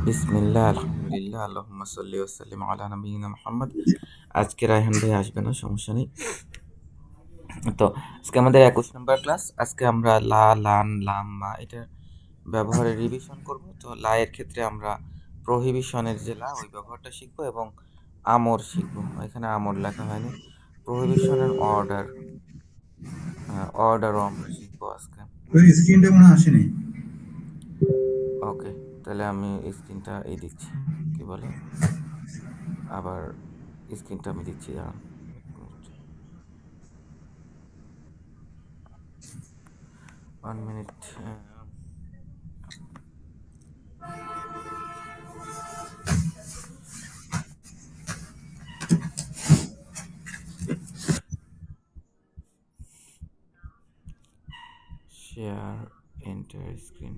বিসমিল্লাহ আলহামদুলিল্লাহ আল্লাহুম্মা সাল্লি ওয়া সাল্লিম আলা নাবিয়িনা মুহাম্মদ। আজকে রায়হান ভাই আসবে না, সমস্যা নেই। তো আজকে আমাদের 21 নম্বর ক্লাস। আজকে আমরা লা, লান, লাম, মা এটার ব্যবহারের রিভিশন করব। তো লা এর ক্ষেত্রে আমরা প্রহিবিশনের যে লা ওই ব্যবহারটা শিখবো এবং আমর শিখবো। এখানে আমর লেখা হয়নি। প্রহিবিশনের অর্ডারও আমরা শিখবো আজকে। ওই স্ক্রিনটা মনে হয় আসেনি। ওকে, তাহলে আমি স্ক্রিনটা দিচ্ছি, কি বলে, আবার স্ক্রিনটা আমি দিচ্ছি, দাঁড়ান 1 minute. Share enter screen.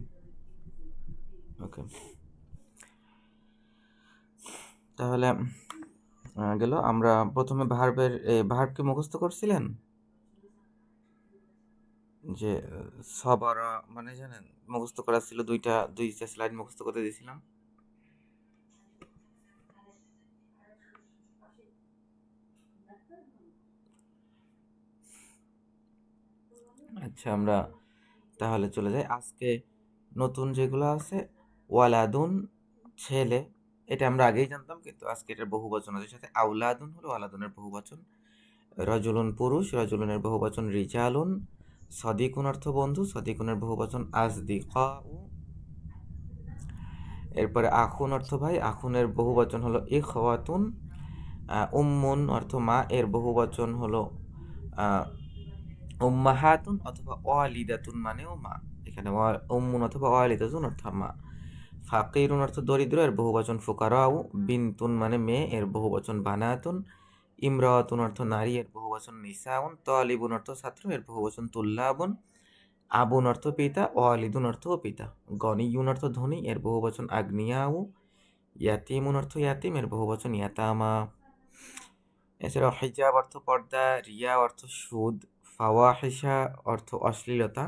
Okay, তাহলে গেল। আমরা প্রথমে ভার্বকে মুখস্থ করছিলেন যে সবারা মানে জানেন, মুখস্থ করা ছিল। দুইটা স্লাইড মুখস্থ করতে দিয়েছিলাম। আচ্ছা, আমরা তাহলে চলে যাই। আজকে নতুন যেগুলো আছে, ওয়ালাদুন ছেলে, এটা আমরা আগেই জানতাম, কিন্তু আজকে এটার বহুবচন আছে সাথে। আউলাদুন হলো ওয়ালাদুনের বহুবচন। রজুলুন পুরুষ, রজুলুনের বহুবচন রিজালুন। সদিকুন অর্থ বন্ধু, সদিকুনের বহুবচন আজদিকাউ। এরপরে আখুন অর্থ ভাই, আখুনের বহুবচন হলো ইখওয়াতুন। উম্মুন অর্থ মা, এর বহুবচন হলো উম্মাহাতুন অথবা ওয়ালিদাতুন মানেও মা। এখানে উম্মুন অথবা ওয়ালিদাতুন অর্থ মা। ফাকিরুন অর্থ দরিদ্র, এর বহুবচন ফুকারাউ। বিনতুন মানে মেয়ে, এর বহুবচন বানাতুন। ইমরাতুন অর্থ নারী, এর বহুবচন নিসাউন। তালিবুন অর্থ ছাত্র, এর বহুবচন তুল্লাবুন। আবুন অর্থ পিতা, ওয়ালিদুন অর্থ পিতা। গনিয়ুন অর্থ ধনী, এর বহুবচন আগ্নিয়াউ। ইয়াতিমুন অর্থ ইয়াতিম, এর বহুবচন ইয়াতামা। এছাড়াও হিজাব অর্থ পর্দা, রিয়া অর্থ সুদ, ফাওয়াহিশা অর্থ অশ্লীলতা।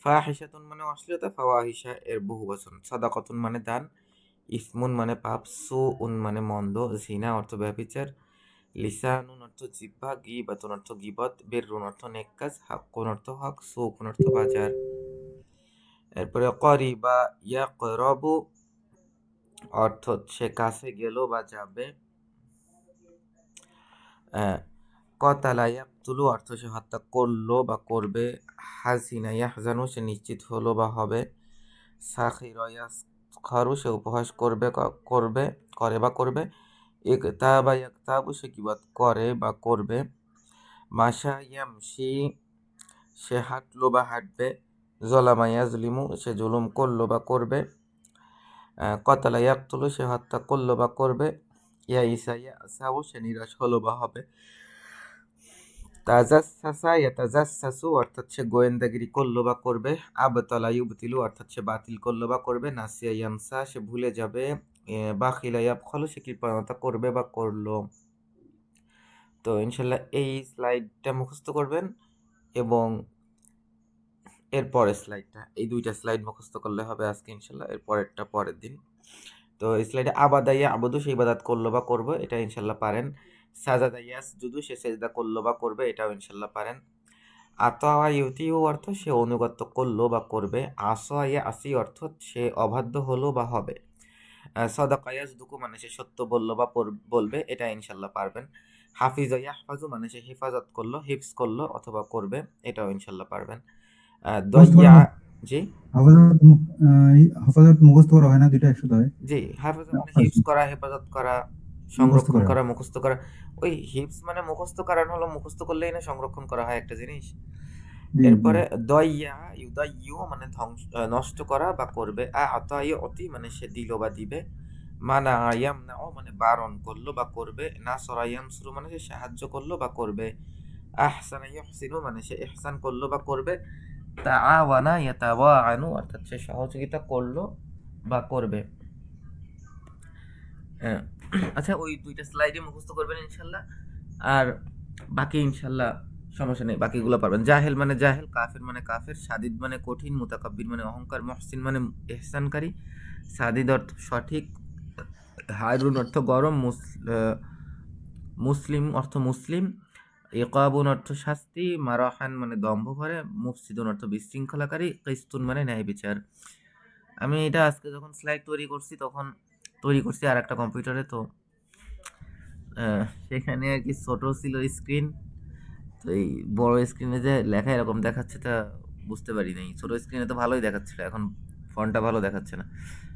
ফাহিশাতুন মানে অশ্লীলতা, ফাওয়াহিশা এর বহুবচন। সাদাকাতুন মানে দান। ইসমুন মানে পাপ, সুউন মানে মন্দ, জিনা অর্থ ব্যভিচার। লিসানুন অর্থ জিহ্বা, গীবাতুন অর্থ গীবত, বিররুন অর্থ নেক কাজ, হাক্কুন অর্থ হক, সুকুন অর্থ বাজার। এরপরে করিবা ইয়াকরাবু অর্থ সে কাছে গেল বা যাবে। কতালা ইয়াকতুলু অর্থ সে হত্যা করলো বা করবে। হাসিনা ইয়াহজানু সে নিশ্চিত হলো বা হবে। সাখিরা ইয়াসখারু সে উপহাস করে বা করবে। ইকতাবা ইয়াকতাবু সে কিবাত করে বা করবে। মাশা ইয়ামশি সে হাঁটলো বা হাঁটবে। জলামা ইয়াজলিমু সে জুলুম করলো বা করবে। কতালা ইয়াকতুলু সে হত্যা করলো বা করবে। ইয়াইসা ইয়াসাউ সে নিরাশ হলো বা হবে। তাজাসসাসা ইয়াতাজাসসাসু অর্থাৎ সে গোয়েন্দাগিরি করলো বা করবে। আবতালা ইউবতিলু অর্থাৎ সে বাতিল করলো বা করবে। নাসিয়া ইয়ানসা সে ভুলে যাবে। বাখিলা ইয়াবখালু সে কৃপণতা করবে বা করলো। তো ইনশাল্লাহ এই স্লাইডটা মুখস্থ করবেন এবং এর পরের স্লাইডটা, এই দুইটা স্লাইড মুখস্থ করলে হবে আজকে ইনশাল্লাহ। এর পরেরটা পরের দিন। তো এই স্লাইডে আবাদাইয়া আবুদু সে ইবাদত করলো বা করবে, এটা ইনশাল্লাহ পারেন। সাজাদাইয়া সুজুদু সে সেজদা করলো বা করবে, এটাও ইনশাল্লাহ পারেন। আতা ইউতিউ অর্থ সে অনুগত্য করলো বা করবে। আসা ইয়া আসি অর্থ সে অবাধ্য হলো বা হবে। সদাকা ইয়াসদুকু মানে সে সত্য বললো বা বলবে, এটা ইনশাল্লাহ পারবেন। হাফিজ ইয়াহফাজু মানে সে হেফাজত করলো, হিফজ করলো অথবা করবে, এটাও ইনশাল্লাহ পারবেন। মুখস্থ করা দইয়া, হয়। জি হাফাজত মুখস্থ করা হয় না, দুইটা একসাথে হয়। জি, হাফেজ মানে হাফাজ হিফজ করা, হেফাজত করা, মুখস্থ সংরক্ষণ করা। করা, মুখস্থ করা। ওই হিফজ মানে মুখস্থ করানো হলো, মুখস্থ করলেই না সংরক্ষণ করা হয় একটা জিনিস। জি জি। এরপরে দইয়া ইউদাইয়ু মানে নষ্ট করা বা করবে। আতাই অতি মানে সে দিল বা দিবে। মানা ইয়ামনাউ মানে বারণ করলো বা করবে। নাসরা ইয়ানসুরু মানে সে সাহায্য করলো বা করবে। আহসানা ইহসিনু মানে সে ইহসান করলো বা করবে। তাআওয়ানা ইয়াতাওয়াআনু অর্থাৎ সে সহযোগিতা করলো বা করবে। হ্যাঁ, আচ্ছা, ওই দুইটা স্লাইডে মুখস্থ করবেন ইনশাল্লাহ। আর বাকি ইনশাল্লাহ সমস্যা নেই, বাকিগুলো পারবেন। জাহেল মানে জাহেল, কাফির মানে কাফের, সাদিদ মানে কঠিন, মুতাকাব্বির মানে অহংকার, মুহসিন মানে ইহসানকারী। সাদিদ অর্থ সঠিক, হারুন অর্থ গরম, মুসলিম অর্থ মুসলিম, ইকাবুন অর্থ শাস্তি, মারাহান মানে দম্ভ ভরে, মুফসিদুন অর্থ বিশৃঙ্খলাকারী, কিস্তুন মানে ন্যায় বিচার। আমি এটা আজকে যখন স্লাইড তৈরি করছি আর একটা কম্পিউটারে, তো সেখানে আর কি ছোট ছিল স্ক্রিন, তো এই বড় স্ক্রিনে যে লেখা এরকম দেখাচ্ছে তা বুঝতে পারি নাই। ছোট স্ক্রিনে তো ভালোই দেখাচ্ছিল, এখন ফন্টটা ভালো দেখাচ্ছে না।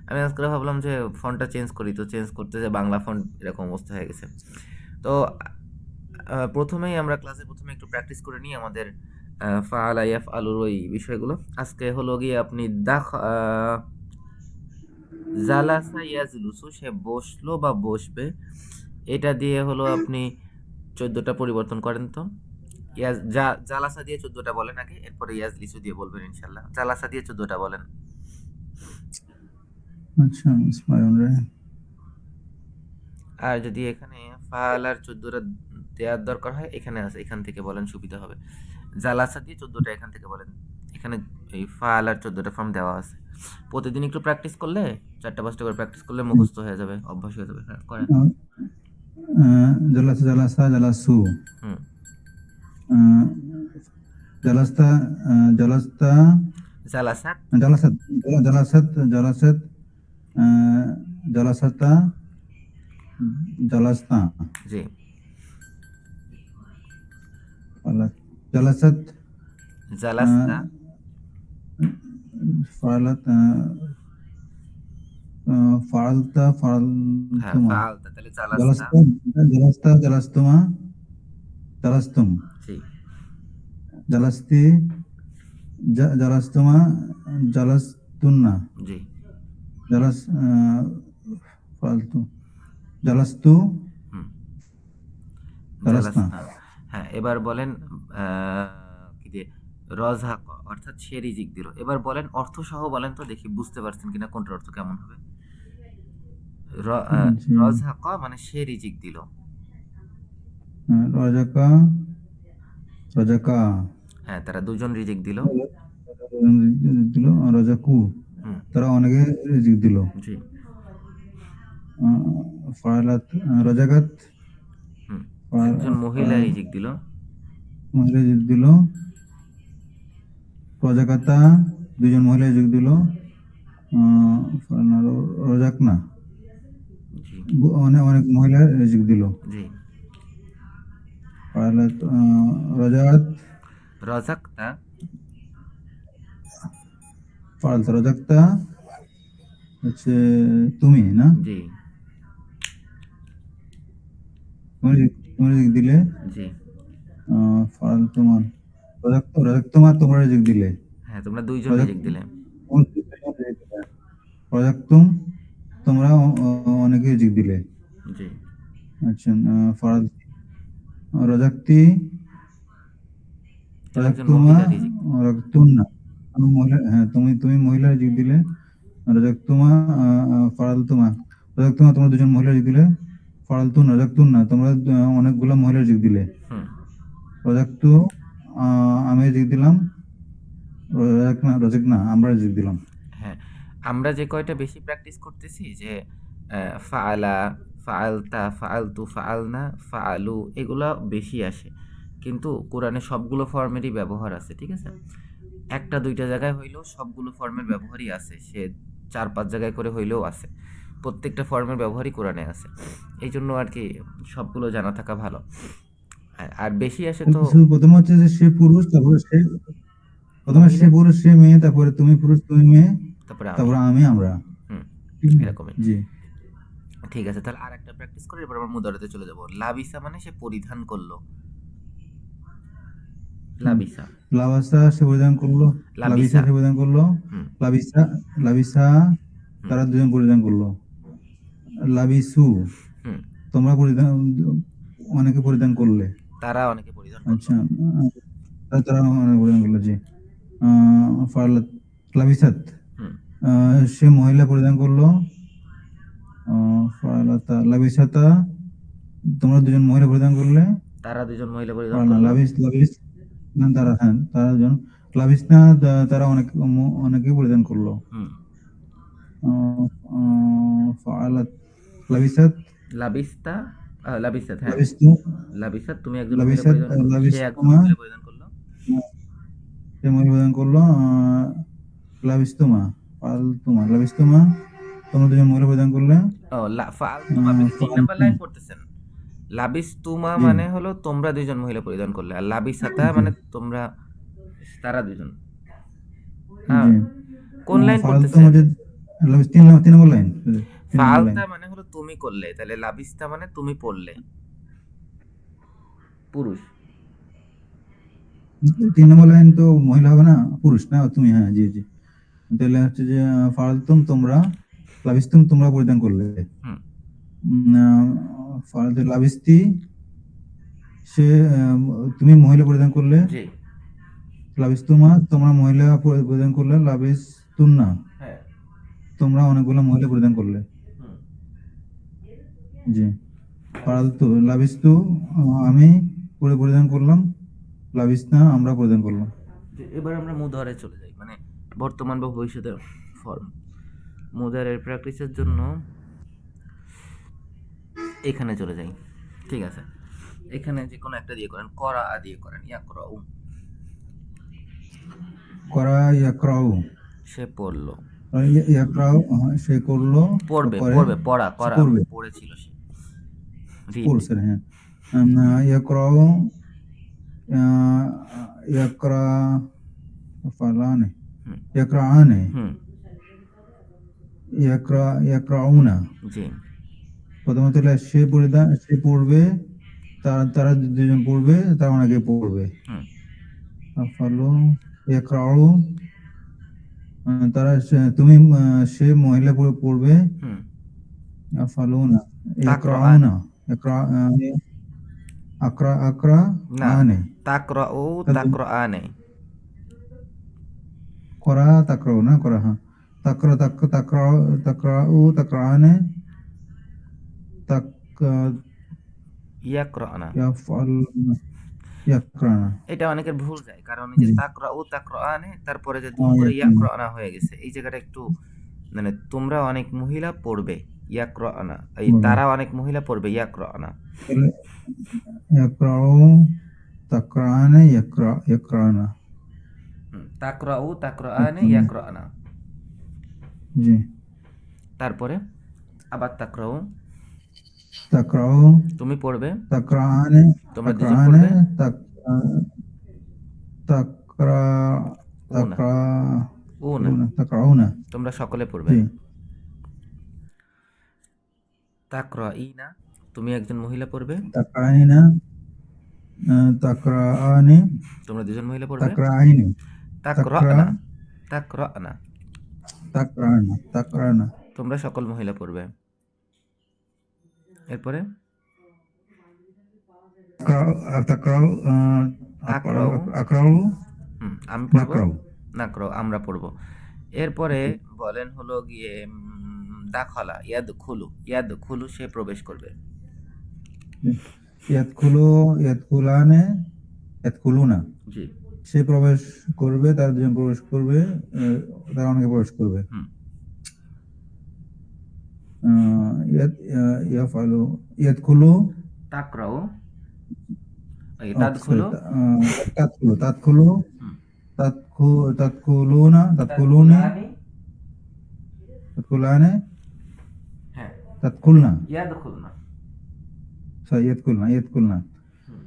আমি আজকে ভাবলাম যে ফন্টটা চেঞ্জ করি, তো চেঞ্জ করতে যে বাংলা ফন্ট এরকম অবস্থা হয়ে গেছে। তো প্রথমেই আমরা ক্লাসে প্রথমে একটু প্র্যাকটিস করে নিই আমাদের ফাআলা ইয়াফআলুর ওই বিষয়গুলো। আজকে হলো গিয়ে আপনি জালাসা ইয়াজলুসু, সে বসলো বা বসবে, এটা দিয়ে হলো আপনি 14টা পরিবর্তন করেন তো। জালাসা দিয়ে 14টা বলেন আগে, এরপরে ইয়াজলিসু দিয়ে বলবেন ইনশাল্লাহ। জালাসা দিয়ে 14টা বলেন। আচ্ছা, বিসমিল্লাহির রহমানির রহিম। আর যদি এখানে ফাআলার 14টা দেওয়ার দরকার হয়, এখানে আছে, এখান থেকে বলেন, সুবিধা হবে। জালাসা দিয়ে 14টা এখান থেকে বলেন, এখানে এই ফাআলার 14টা ফর্ম দেওয়া আছে। প্রতিদিন একটু প্র্যাকটিস করলে, 4টা-5টা করে প্র্যাকটিস করলে মুখস্থ হয়ে যাবে, অভ্যাস হয়ে যাবে। হ্যাঁ, করেন। জালাসা, জালাসা, জালাসু। হুম। আহ, জালাস্তা, জালাস্তা, জালাসাত। জালাসাত, জালাসাত, জালাসাত, জালাসাতা, জালাস্তা, জি। জালাসাত, জালাস্তা। ফারালাত, ফারালতা, হ্যাঁ, ফারালতুমা, ফাআলতা, তাহলে জালাস্তা। জালাস্তা, জালাস্তা, জালাস্তুমা, জালাস্তুম, জি। জালাস্তি, জালাস্তুমা, জালাস্তুন্না, জি। জালাস, ফালতু, জালাস্তু, হুম। জালাস্তা। জালাস্তা। হ্যাঁ, এবার বলেন কি দিয়ে, রজহাক অর্থাৎ সে রিজিক দিল। এবার বলেন অর্থ সহ বলেন তো, দেখি বুঝতে পারছেন কিনা কোনটার অর্থ কেমন হবে। জি। রজহাক মানে সে রিজিক দিল। রজাকা, রজাকা, হ্যাঁ, তারা দুজন রিজিক দিল। দিল, রজাকু, হুম। তারা অনেকে রিজিক দিল। জি। ফারালাত, রজাকাত, হুম। একজন মহিলা রিজিক দিল। মহিলা রিজিক দিল। রজাকাতা, দুজন মহিলা রিজিক দিল। রজাকনা, জি। অনেক অনেক মহিলা রিজিক দিল। জি। ফারালাত, রজাত, রজাকতা। ফারালতা, রজাকতা হচ্ছে তুমি না, জি। তুমি রিজিক দিলে। জি। ফারাল তোমার, রজাক্তমা, তোমরা রিজিক দিলে। হ্যাঁ, তোমরা দুইজন রজাক, রিজিক দিলে। রজাক্তুম, তোমরা অনেকে রিজিক দিলে। জি। আচ্ছা, ফারাল, রজাক্তি, কেউ একজন রজাক্তুমা, মহিলা রিজিক। রজাক্তুন্না, মহিলা, হ্যাঁ, তুমি মহিলা রিজিক দিলে। রজাক্তুমা, ফারালতুমা, রজাক্তুমা, তোমরা দুজন মহিলা রিজিক দিলে। ফারালতুন্না, রজাক্তুন্না, তোমরা অনেকগুলা মহিলা রিজিক দিলে। হুম। রজাক্তু, আমি রিজিক দিলাম। রজাকনা, আমরা রিজিক দিলাম। হ্যাঁ, আমরা যে কয়টা বেশি প্র্যাকটিস করতেছি, যে ফাআলা, ফাআলতা, ফাআলতু, ফাআলনা, ফাআলু, এগুলা বেশি আসে, কিন্তু কোরআনে সবগুলো ফর্মেরই ব্যবহার আছে, ঠিক আছে। একটা দুইটা জায়গায় হইলেও সবগুলো ফর্মের ব্যবহারই আছে, সে 4-5 জায়গায় করে হইলেও আছে, প্রত্যেকটা ফর্মের ব্যবহারই কোরআনে আছে। এই জন্য আর কি সবগুলো জানা থাকা ভালো। আর বেশি আসে তো শুধু প্রথমে হচ্ছে যে সে পুরুষ, তারপরে প্রথমে সে মহিলা, পুরুষ সে মেয়ে, তারপরে তুমি পুরুষ তুমি মেয়ে, তারপরে আমি। তারপরে আমি আমরা। হুম, ঠিক না? এরকমই। জি। ঠিক আছে, তাহলে আর একটা প্র্যাকটিস করে এরপর আমরা মুদারাতে চলে যাব। লাবিসা মানে সে পরিধান করলো। লাবিসা। লাবাসা, সে পরিধান করলো। লাবিসা, লাবিসা। সে পরিধান করলো। হুম। লাবিসা, লাবিসা, হুম। তারা দুজন পরিধান করলো। লাবিসু, হুম। তোমরা পরিধান, অনেকে পরিধান করলে। তারা অনেকে পরিধান করলো। আচ্ছা, তারা অনেকে পরিধান করলো। জি। ফারলাত, লাবিসাত, হুম। সে মহিলা পরিধান করলো। ফারলাতা, লাবিসাতা, তোমরা দুজন মহিলা পরিধান করলে। তারা দুজন মহিলা পরিধান ফারলানা, করলো। লাবিস, লাবিস, না তারা, হ্যাঁ তারা জন লাবিসনা, তারা অনেকেই পরিধান করলো। হুম আহ, ফাআলাত, লাবিসাত, লাবিস্তা লাবিসাত, হ্যাঁ লাবিস্তু, লাবিসাত তুমি একজন মহিলা লাবিসাত, পরিধান করলো, সে একজন লাবিস্তুমা, মহিলা পরিধান করলো। সে মহিলা পরিধান করলো। লাবিস্তুমা, ফাআলতুমা, লাবিস্তুমা, তোমরা দুজন মহিলা পরিধান করলে। ও ফালতুমা, আপনি কি 3 নাম্বার ফাআলতুম, লাইন পড়তেছেন? লাবিস্তুমা জি মানে হলো তোমরা দুজন মহিলা পরিধান করলে, আর লাবিসাতা জি মানে তোমরা, তারা দুজন। হ্যাঁ, জি। কোন লাইন ফাআলতুম পড়তেছেন? হচ্ছে লাবিস, 3 নম্বর লাইন, 3 নম্বর লাইন। ফালতা মানে হলো তুমি করলে, তাহলে লাবিস্তা মানে তুমি পড়লে, পুরুষ। 3 নম্বর লাইন তো মহিলা হবে না, পুরুষ না তুমি, হ্যাঁ জি জি। তাহলে হচ্ছে যে ফাআলতুম তোমরা, লাবিস্তুম তোমরা পরিধান করলে। হুম ফাআলতু লাবিস্তি, সে তুমি মহিলা পরিধান করলে। জি লাবিস্তুমা তোমরা মহিলা পরিধান করলে। লাবিস্তুন্না হ্যাঁ তোমরা অনেকগুলো মহিলা পরিধান করলে। হুম জি। ফাআলতু লাবিস্তু, আমি পরিধান করলাম। লাবিসনা আমরা পরিধান করলাম। এবার আমরা মুদারে চলে যাই, মানে বর্তমান বা ভবিষ্যতের ফর্ম। মুদারের প্র্যাকটিসের জন্য এখানে চলে যাই, ঠিক আছে? এখানে যে কোনো একটা দিয়ে করেন, করা দিয়ে করেন, ইয়া করা করা, ইয়াকরাউ, সে পড়লো, ইয়াকরাউ, সে করলো, পড়বে করে, পড়বে, পড়া সে করা পড়বে, পড়েছিল সে, রিড। পড়ছে, হ্যাঁ। ইয়াকরাউ, ইয়াকরা, ফালানে, হুম ইয়াকরাআনে, হুম ইয়াকরাউনা। জি প্রথমত হলো সে পড়বে, তারা দুজন পড়বে, তার অনেকে পড়বে। হুম ফালো, ইয়াকরাউ, তুমি, সে মহিলা পড়বে। হুম ফালুনা, তাকর আন, ইয়াকরাউনা, ইয়াকরা, আকরা না, আনে, তাকর আনে, করা তাকরাউ না, করা, হ্যাঁ। তাকরাআনে, তাক, ইয়াকরানা। ইয়াফআল, ইয়াকরানা। এটা অনেকের ভুল যায়, কারণ এই যে জি। তাকরা আনে, তারপরে যে দুম করে ইয়াকরানা হয়ে গেছে, এই জায়গাটা একটু, মানে তোমরা অনেক মহিলা পড়বে, ইয়াকরানা, এই বলবে তারা অনেক মহিলা পড়বে, ইয়াকরানা। তাহলে ইয়াকরাউ, তাকরাআনে, ইয়াকরানা। তাকরা আনে, ইয়াকরানা, ইয়াকরানা। জি। তারপরে আবার তাকরাউ, তাকরাউ, তুমি পড়বে, তাকরাআনে, তোমরা দুজন তাকরাআনে, পড়বে, তাকরা, ও না, ও না, তাকরাউনা, তোমরা সকলে পড়বে। জি। তাকরাইনা, তুমি একজন মহিলা পড়বে, তাকরাইনা, তাকরাআনে, তোমরা দুজন মহিলা পড়বে। তাকরাআইনে, তাকরানা, তাকরানা, তাকরানা, তোমরা সকল মহিলা পড়বে। এরপরে তাকরাউ, আকরাউ, আকরাউ, আমি পড়বো, নাকরাউ। নাকরাউ আমরা পড়বো। এরপরে বলেন হলো গিয়ে দাখলা, ইয়াদ খুলু সে প্রবেশ করবে। ইয়াদখুলানে, ইয়াদখুলুনা, জি সে প্রবেশ করবে, তার দুজন প্রবেশ করবে, তারা অনেকে প্রবেশ করবে। হুম ইয়াফআলু, ইয়াদখুলু, তাকরাউ, এই সরি, তাদখুলু, তাদখুলু, হুম তাদখুলুনা, তাদখুলানি, তাদখুলানে, হ্যাঁ, তাদখুলনা, ইয়াদখুলনা, সরি, ইয়াদখুলনা, হুম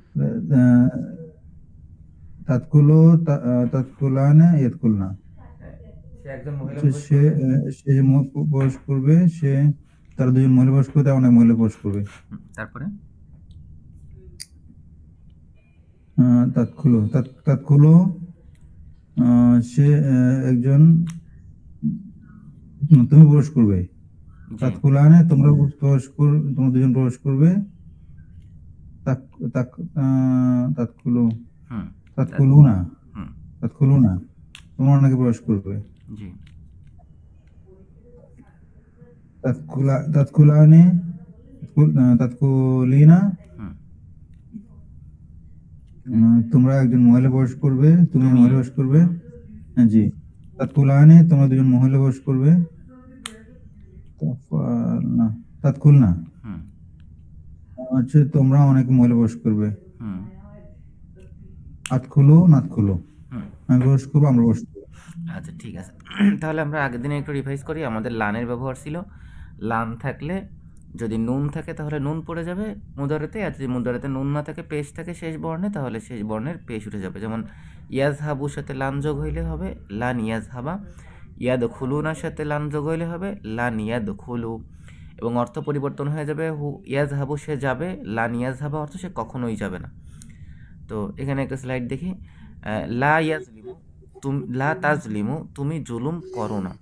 তাদখুলু, তাদখুলানে, ইয়াদখুলনা। হ্যাঁ, সে একজন মহিলা সে প্রবেশ সে করবে। সে যে প্রবেশ করবে, তারা দুজন মহিলা প্রবেশ করবে, তারা অনেক মহিলা প্রবেশ করবে। তারপরে তাদখুলু, সে একজন, তুমি প্রবেশ করবে। জি তাদখুলানে, তোমরা দুজন প্রবেশ করবে। তাক তাক তাদখুলু, হুম তাদখুলুনা, হুম তাদখুলুনা, তোমরা অনেকে প্রবেশ করবে। জি তাদখুলানে, তাদখুলিনা, হুম তোমরা একজন মহিলা প্রবেশ করবে, তুমি তুমি মহিলা প্রবেশ করবে। হ্যাঁ, জি। তাৎকুলানে তোমরা দুজন মহিলা প্রবেশ করবে। না, তাৎকুল না, হুম হচ্ছে তোমরা অনেক মহিলা প্রবেশ করবে। হুম আতখুলো নাতখুলো, হুম আমি প্রবেশ করবো, আমরা প্রবেশ করবো। আচ্ছা ঠিক আছে। তাহলে আমরা আগের দিনে একটু রিভাইজ করি। আমাদের লানের ব্যবহার ছিল লান থাকলে যদি নুন থাকে তাহলে নুন পড়ে যাবে মুদারেতে, আর যদি মুদারেতে নুন না থাকে পেশ থাকে শেষ বর্ণে, তাহলে শেষ বর্ণের পেশ উঠে যাবে। যেমন ইয়াজ হাবুর সাথে লান যোগ হইলে হবে লান ইয়াজ হাবা, ইয়াদ খুলুনার সাথে লান যোগ হইলে হবে লান ইয়াদ খুলু, এবং অর্থ পরিবর্তন হয়ে যাবে হু ইয়াজ হাবু সে যাবে, লান ইয়াজ হাবা অর্থ সে কখনোই যাবে না। তো এখানে একটা স্লাইড দেখি। লা ইয়াজলিমু তুমি, লা তাজলিমু তুমি জুলুম করো না,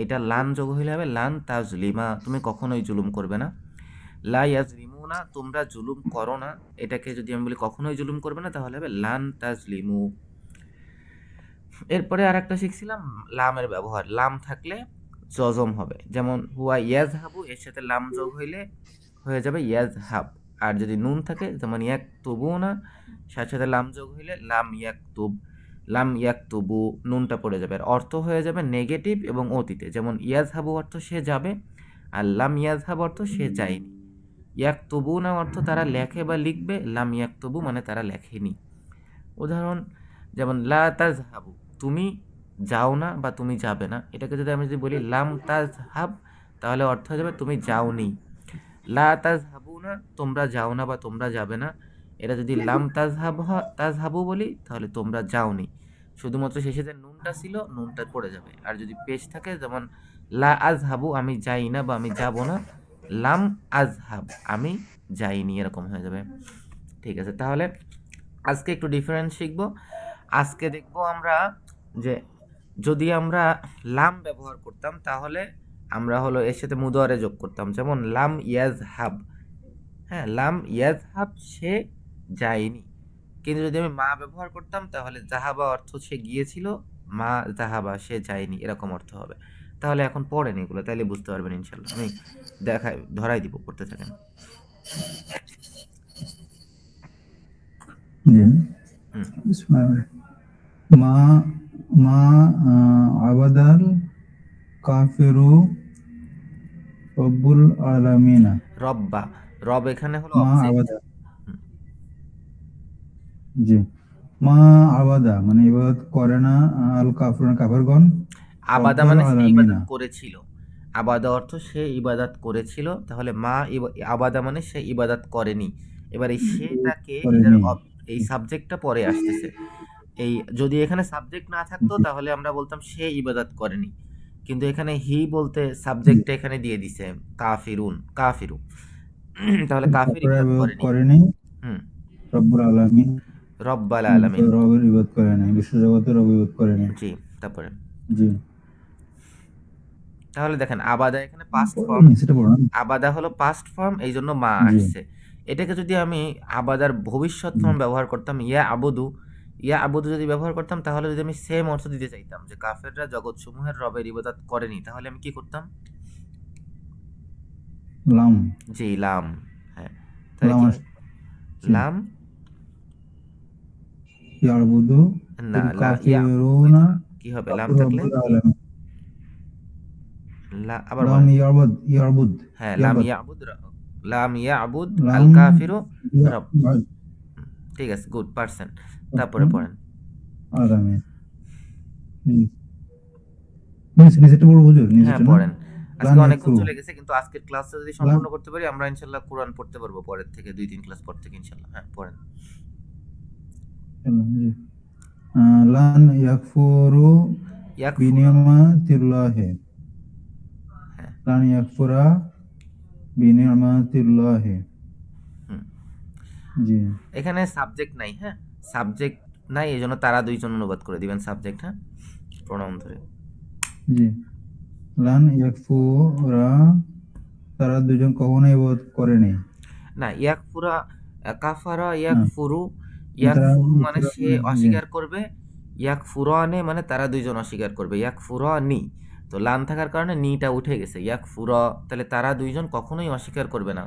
এটা লান যোগ হইলে হবে লান তাজলিমা তুমি কখনোই জুলুম করবে না। লা ইয়াজলিমু না তোমরা জুলুম করো না, এটাকে যদি আমি বলি কখনোই জুলুম করবে না তাহলে হবে লান তাজলিমু। এরপরে আর একটা শিখছিলাম লামের ব্যবহার। লাম থাকলে জজম হবে, যেমন হুয়া ইয়াজহাবু এর সাথে লাম যোগ হইলে হয়ে যাবে ইয়াজহাব। আর যদি নুন থাকে যেমন ইয়াকতুবু না, সাথে সাথে লাম যোগ হইলে লাম ইয়াকতুব, লাম ইয়াকতুবু নুনটা পড়ে যাবে, আর অর্থ হয়ে যাবে নেগেটিভ এবং অতীতে। যেমন ইয়াজহাবু অর্থ সে যাবে, আর লাম ইয়াজহাব অর্থ সে যায়নি। ইয়াকতুবু না অর্থ তারা লেখে বা লিখবে, লাম ইয়াকতুবু মানে তারা লেখেনি। উদাহরণ যেমন লা তাজহাবু তুমি যাও না বা তুমি যাবে না, এটাকে যদি আমি যদি বলি লাম তাজহাব তাহলে অর্থ হয়ে যাবে তুমি যাওনি। লা তাজহাবু না তোমরা যাও না বা তোমরা যাবে না, এটা যদি লাম তাজহাবু বলি তাহলে তোমরা যাওনি। শুধুমাত্র শেষে যে নুনটা ছিল নুনটা পড়ে যাবে। আর যদি পেশ থাকে যেমন লা আজহাবু আমি যাই না বা আমি যাব না, লাম আজহাব আমি যাইনি, এরকম হয়ে যাবে। ঠিক আছে, তাহলে আজকে একটু ডিফারেন্স শিখবো। আজকে দেখবো আমরা যে যদি আমরা লাম ব্যবহার করতাম তাহলে আমরা হলো এর সাথে মুদারে যোগ করতাম, যেমন লাম ইয়াজহাব। হ্যাঁ, লাম ইয়াজহাব সে যায়নি। কিন্তু যদি আমি মা ব্যবহার করতাম তাহলে জাহাবা অর্থ সে গিয়েছিল, মা জাহাবা সে যায়নি, এরকম অর্থ হবে। তাহলে এখন পড়েন এগুলো, তাহলে বুঝতে পারবেন ইনশাল্লাহ। আমি ধরাই দিব, পড়তে থাকেন। জি। হুম বিসমিল্লাহ। মা মা আবাদাল কাফিরু রব্বুল আলামিনা। রব্বা, রব এখানে হলো মা অবজেক্ট। আবাদা, জি। মা আবাদা মানে ইবাদত করে না, আল কাফিরুন কাফিরগণ, আবাদা রব্বুল মানে সে আলামিনা। ইবাদত করেছিল, আবাদা অর্থ সে ইবাদত করেছিল, তাহলে মা আবাদা মানে সে ইবাদত করেনি। এবার এই সেটাকে এটার করেনি। এই সাবজেক্টটা পরে আসতেছে। এই যদি এখানে সাবজেক্ট না থাকতো জি, তাহলে আমরা বলতাম সে ইবাদত করেনি, কিন্তু এখানে হি বলতে জি। সাবজেক্টটা এখানে দিয়ে দিছে কাফিরুন, কাফিরু। তাহলে কাফির কাফেররা ইবাদত ইবাদত করেনি। করেনি, হুম, রব্বুল আলামিন রব্বাল আলামিন। রবের ইবাদত করেনি, বিশ্বজগতের রব ইবাদত করেনি। জি, তারপরে জি। তাহলে দেখেন আবাদা এখানে পাস্ট ফর্ম, নিচেটা পড়ো না? আবাদা হলো পাস্ট ফর্ম, এই জন্য মা জি। আসছে। এটাকে যদি আমি আবাদার ভবিষ্যৎ হুম। ফর্ম ব্যবহার করতাম ইয়া আবুদু, ইয়া আবুদু যদি ব্যবহার করতাম তাহলে যদি আমি সেম অর্থ দিতে চাইতাম যে কাফেররা জগৎসমূহের রবের ইবাদত করেনি, তাহলে আমি কি করতাম? লাম, জি, লাম। হ্যাঁ, তাহলে লাম কি হবে? আসছে। লাম ইয়ারবুদু না, ইল ইয়া ওই কাফিরুনা তো কি হবে লাম থাকলে? রব্বুল আলামিন। আবার লাম বলেন। ইয়ারবুদ হ্যাঁ, লাম ইয়ারবাদ, ইয়াবুদ, লাম ইয়াবুদ আল লাম কাফিরু রব। ইয়ারবাদ ঠিক আছে, গুড পারসেন। তারপরে রব্বুল পড়েন। আলামিন। জি। নিচেটা পড়ো হুজুর, হ্যাঁ নিচেটা না? পড়েন। আজকে লান অনেকক্ষণ ইয়াকফুরু। চলে গেছে, কিন্তু আজকের ক্লাসটা যদি লান সম্পূর্ণ করতে পারি আমরা ইনশাল্লাহ কোরআন পড়তে পারবো পরের থেকে, 2-3 ক্লাস পর থেকে ইনশাল্লাহ। হ্যাঁ পড়েন। জি। লান ইয়াকফুরু ইয়াকফুরা, বিনিয়ামাতিল্লাহি। হ্যাঁ। লান ইয়াকফুরা বিনিয়ামাতিল্লাহি। হুম, জি। এখানে সাবজেক্ট নাই। হ্যাঁ, সাবজেক্ট নাই, এই জন্য তারা দুইজন অনুবাদ করে দিবেন সাবজেক্ট। হ্যাঁ, প্রোনাউন ধরে। জি। লান ইয়াকফুরা তারা দুজন কখনো ইবাদত করেনি। না, ইয়াকফুরা, কাফারা না, ইয়াকফুরু, তারা ইয়াকফুরু মানে ইয়াকফুরা সে জি। অস্বীকার করবে, ইয়াকফুরানে মানে তারা দুইজন অস্বীকার করবে, ইয়াকফুরানি। তো লান থাকার কারণে নিটা উঠে গেছে, ইয়াকফুরা, তাহলে তারা দুইজন কখনোই অস্বীকার করবে না।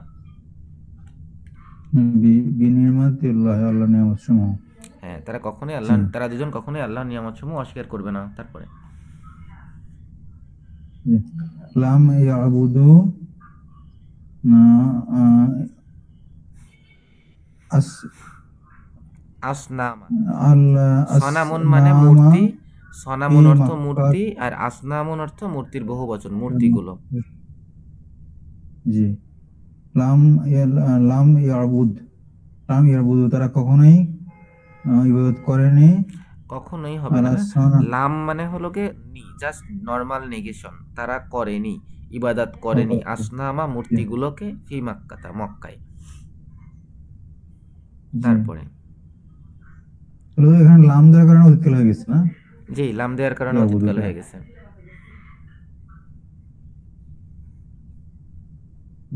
বিনিয়ামাতিল্লাহি আল্লাহর নিয়ামত সমূহ। জি তারা দুজন কখনোই আল্লাহর নিয়ামত সমূহ অস্বীকার করবে না। তারপরে জি লাম ইয়াবুদু আহ, আস আসনামা, আল সনামুন মানে আসনামা মূর্তি, ফি সনামুন অর্থ মাক্কাত মূর্তি, আর আসনামুন অর্থ মূর্তির বহু বচন, মূর্তিগুলো। জি লাম লাম ইয়াবুদ লাম ইয়াবুদু তারা কখনোই ইবাদত করেনি কখনোই হবে না। আলা সানা লাম মানে হলো গে নি, জাস্ট নর্মাল নেগেশন, তারা করেনি, ইবাদাত করেনি আসনামা জি মূর্তিগুলোকে, ফি মাক্কাতা মক্কায়। জি তারপরে তাহলে এখানে লাম দেওয়ার কারণে উৎকাল হয়ে গেছে না জি, লাম দেওয়ার কারণে অতীতকাল ইয়াবুদুটা হয়ে গেছে।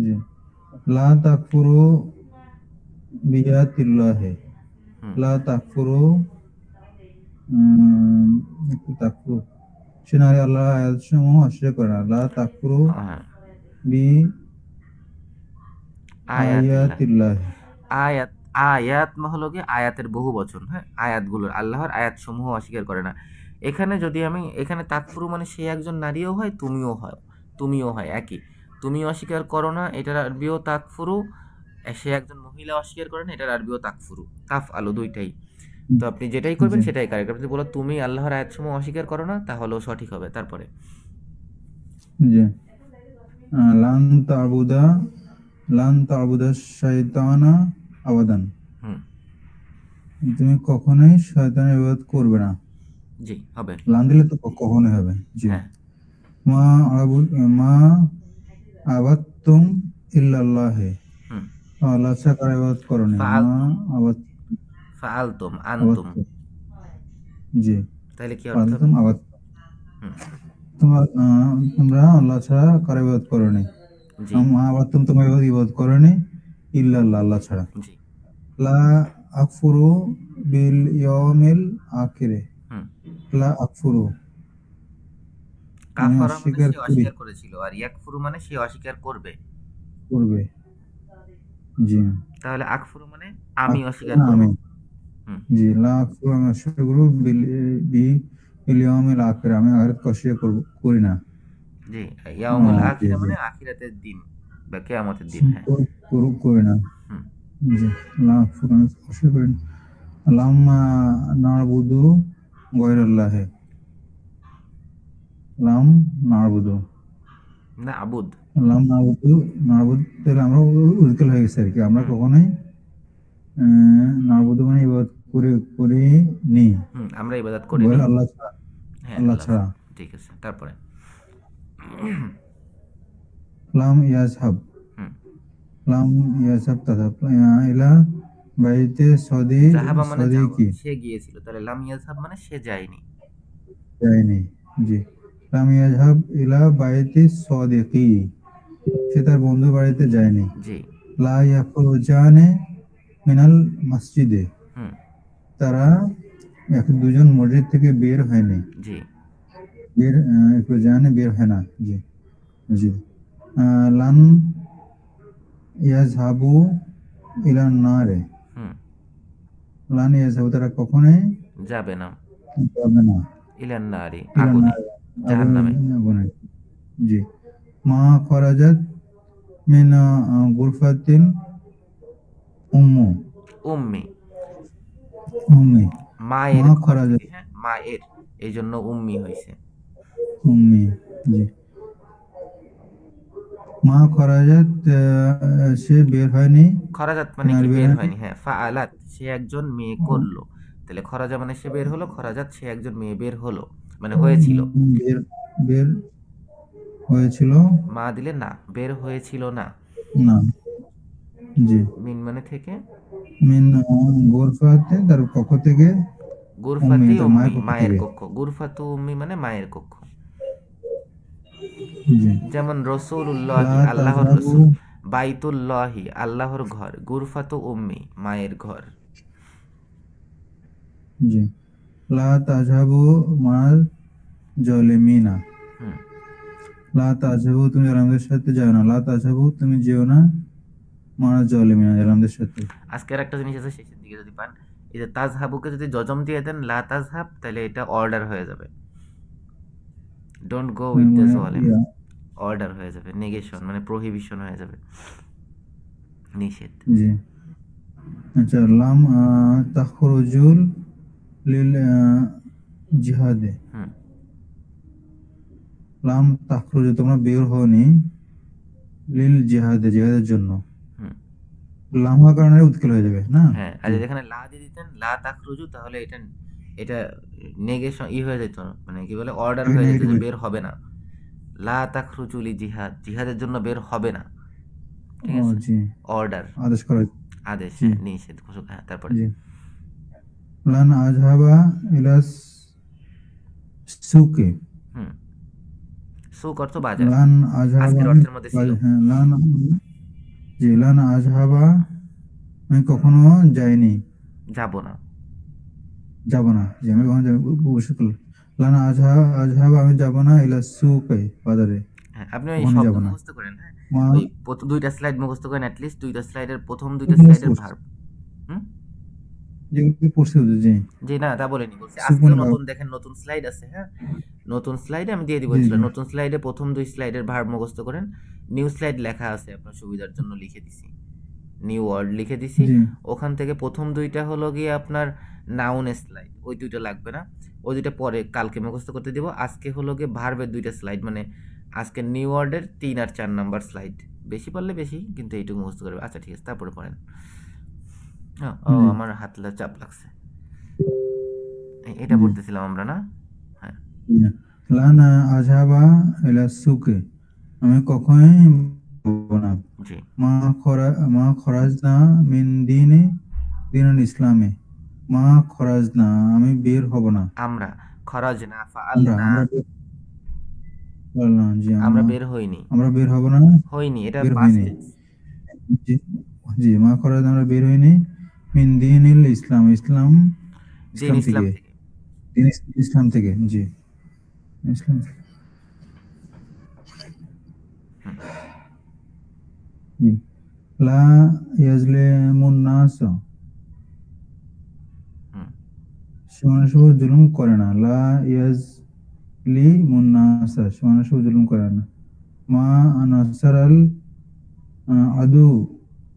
জি লা তাকফুরু বিয়াতিল্লাহি হুম, লা তাকফুরু একটু তাকফুরু সে নারী আল্লাহ আয়াত সমূহ অস্বীকার করে না লা তাকফুরু হ্যাঁ, বি আয়াতিল্লাহ, আয়াতিল্লাহি আয়াত, আয়াত হলো কি আয়াতের বহু বচন, হ্যাঁ, আয়াতগুলোর, আল্লাহর আয়াত সমূহ অস্বীকার করে না। এখানে যদি আমি এখানে তাকফুরু মানে সে একজন নারীও হয়, তুমিও হয় একই। তুমি অস্বীকার করো না, এটার আরবিও তাকফুরু। সে একজন মহিলা অস্বীকার করে না, এটার আরবিও তাকফুরু, তাফ আলো দুইটাই। তো আপনি যেটাই করবেন জি সেটাই কারেক্ট। আপনি বলো তুমি আল্লাহর আয়াত সমূহ অস্বীকার করো না, তাহলেও সঠিক হবে। তারপরে জি লান তা'বুদা লান তা'বুদা শাইতানা আবাদান হুম, তুমি কখনোই শয়তানের ইবাদত করবে না জি হবে, লান দিলে তো কখনোই হবে জি হ্যাঁ, মা আবুদ মা আবাদতুম ইল্লাল্লাহি হুম, আল্লাহ ছাড়া কারো ইবাদত করো না মা ফাআলতুম, আবাদ ফাআলতুম আনতুম, আবাদতুম জি তাহলে কি অর্থ হবে? ফাআলতুম আবাদ হুম, তোমরা আল্লাহ ছাড়া কারো ইবাদত করো না জি, মা আবাদতুম তোমরা ইবাদত করো না ইল্লাল্লাহ আল্লাহ ছাড়া জি, লা আকফুরু বিল ইয়াউমিল আখিরে হুম। লা আকফুরু আমি কাফারা মানে অস্বীকার সে করি অস্বীকার করেছিল, আর ইয়াকফুরু মানে সে অস্বীকার করবে। করবে জি তাহলে আকফুরু মানে আমি আকফুরু অস্বীকার না করব। আমি হুম, জি লা আকফুরু আমি অস্বীকার করবো বি বিল ইয়াউমিল আখিরে আমি আখিরাতকে অস্বীকার করি না জি, ইয়াউমুল জি আখিরা জি মানে আখিরাতের দিন বা কিয়ামতের দিন, হ্যাঁ। করি না হুম, জি লা আকফুরু আমি অস্বীকার করি না লাম্মা না'বুদু গায়রাল্লাহি লাম না'বুদু না আবুদ, লাম না'বুদু তাহলে আমরা উৎকাল হয়ে গেছে আর কি আমরা হুম, কখনোই না'বুদু মানে ইবাদত করি নি হুম, আমরা ইবাদত করিনি, বল আল্লাহ ছাড়া হ্যাঁ আল্লাহ আল্লাহ ছাড়া ছাড়া। ঠিক আছে, তারপরে লাম ইয়াজহাব হুম, লাম ইয়াজহাব তাযাব ইলা বাইতে জাহাবা মানে যাওয়া, সদিকি সে গিয়েছিল, তাহলে লাম ইয়াজহাব মানে সে যায়নি। যায়নি জি লাম ইয়াজহাব ইলা বাইতি সদিকি সে তার বন্ধু বাড়িতে যায়নি জি, লা ইয়াখরুজানে মিনাল মসজিদে হুম, তারা দুজন মসজিদ থেকে বের হয়নি জি, একটু জানে বের হয় না জি জি লান ইয়াজহাবু ইলান নারে হুম, লান ইয়াজহাবু তারা কখনোই যাবে না, যাবে না ইলান নারি ইলান আগুনে, নারে জাহান্নামে। আগুনে জি মা খরাজাত মিন গুরফাতিন উম্মু উম্মি, উম্মি মায়ের মা ঘর থেকে, খরাজাত হ্যাঁ, মায়ের, এই জন্য উম্মি হয়েছে। উম্মি জি মা খরাজাত সে বের হয়নি খরাজাত সে মানে কি নারী বের বের হয়নি হয়নি, হ্যাঁ, ফাআলাত সে একজন মেয়ে করলো, তাহলে খরাজা মানে সে বের হলো, খরাজাত সে একজন মেয়ে বের হলো, মানে হয়েছিল। বের বের হয়েছিল মা দিলে না, বের হয়েছিল না, না জি মিন মানে থেকে, মিন গোরফাতে তার পক্ষ থেকে উম্মি গুরফাতি তার উম্মি মায়ের পক্ষ মায়ের থেকে কক্ষ, গুরফাতু উম্মি মানে মায়ের কক্ষ। জি যেমন লা রসুল্লাহি আল্লাহর তাজহাবু রসুল, বাইতুল্লাহি আল্লাহর ঘর, গুরফাতু উম্মি মায়ের ঘর। জি লা তাজহাবু মাল জলিমিনা হুম, লা তাজহাবু তুমি জালিমদের সাথে যাও না লা তাজহাবু তুমি যেও না মাল জলিমিনা জালিমদের সাথে আজকের একটা জিনিস আছে শেষের দিকে যদি পান, এই যে তাজহাবুকে যদি জজম দিয়ে দেন লা তাজহাব, তাহলে এটা অর্ডার হয়ে যাবে। ডোন্ট গো উইথ দ্য মানে জলেম, ইয়া অর্ডার হয়ে যাবে, নেগেশন মানে প্রহিবিশন হয়ে যাবে, নিষেধ। জি আচ্ছা লাম তাখরুজুল লিল জিহাদে হুম লাম তাখরুজু তোমরা বের হওনি লিল জিহাদে জিহাদের জন্য হুম লাম হওয়ার কারণে উৎকেল হয়ে যাবে না হ্যাঁ, আর জি যদি এখানে লা দিয়ে দিতেন লা তাখরুজু, তাহলে এটা এটা নেগেশন হয়ে যেত, মানে কি বলে অর্ডার আগে হয়ে যেত নেগেটিভ যে বের হবে না। লা তাখরুজু লি জিহাদ, জিহাদের জন্য বের হবে না, ঠিক ও আছে। জি অর্ডার, আদেশ করা আদেশ, জি হ্যাঁ, নিষেধ ঘোষক, হ্যাঁ, তারপরে জি লান আজহাবা ইলাস সুকে হুম সুক অর্থ বাজার, লান আজহাবা আজকের আমি অর্থের মধ্যে ছিল। হ্যাঁ লান জি লান আজহাবা আমি কখনো যাইনি যাব না। যাব না জি আমি হুম কখনো যাবো অবশ্যই করলাম লানা আজহাবা আমি যাব না ইলা সুকে বাজারে হ্যাঁ, আপনি ওই কখনো শব্দ যাব না মুখস্থ করেন, হ্যাঁ, মা ওই দুইটা স্লাইড মুখস্থ করেন, অ্যাটলিস্ট দুইটা স্লাইডের প্রথম দুইটা মুখস্থ স্লাইডের করছি ভার্ব। হুম যেগুলো পড়ছি হুজুর, জি জি না, তা বলিনি, বলছি আজকেও সুকুন বা নতুন দেখেন, নতুন স্লাইড আছে, হ্যাঁ, নতুন স্লাইডে আমি দিয়ে দিব জি জি ইনশাল্লাহ, নতুন স্লাইডে প্রথম দুই স্লাইডের ভার্ব মুখস্থ করেন। নিউ স্লাইড লেখা আছে, আপনার সুবিধার জন্য লিখে দিছি, নিউ ওয়ার্ড লিখে দিছি। জি ওখান থেকে প্রথম দুইটা হলো গিয়ে আপনার নাউন স্লাইড, ওই দুইটা লাগবে না, ওই দুইটা পরে কালকে মুখস্থ করতে দিব। আজকে হলো গিয়ে ভার্বের দুইটা স্লাইড, মানে আজকে নিউ ওয়ার্ডের 3 আর 4 নাম্বার স্লাইড, বেশি পারলে বেশি, কিন্তু এইটুকু মুখস্থ করবে। আচ্ছা ঠিক আছে, তারপরে পড়েন। ও জি আমার হাতলা চাপ লাগছে, এটা জি পড়তেছিলাম আমরা না, হ্যাঁ জি। লানা আজহাবা ইলা সুকে আমি কখনোই যাব না জি মা মা খরাজনা মিন দিনে দিনুল ইসলামে মা খরাজনা আমি বের হব না আমরা খরাজ না ফাআল আমরা না, আমরা বললাম জি আমরা বের হইনি, আমরা বের হব না হইনি এটা বের পাস্ট হইনি টেন্স। জি জি মা খরাজ আমরা বের হইনি মিন দিনিল ইসলাম ইসলাম দিন ইসলাম ইসলাম থেকে থেকে। দিন ইসলাম থেকে জি ইসলাম থেকে হুম জি লা ইয়াজলিমুন নাস হুম সে মানুষ জুলুম করে না লা ইয়াজলিমুন নাস সে মানুষ জুলুম করে না মা নাসারাল আদু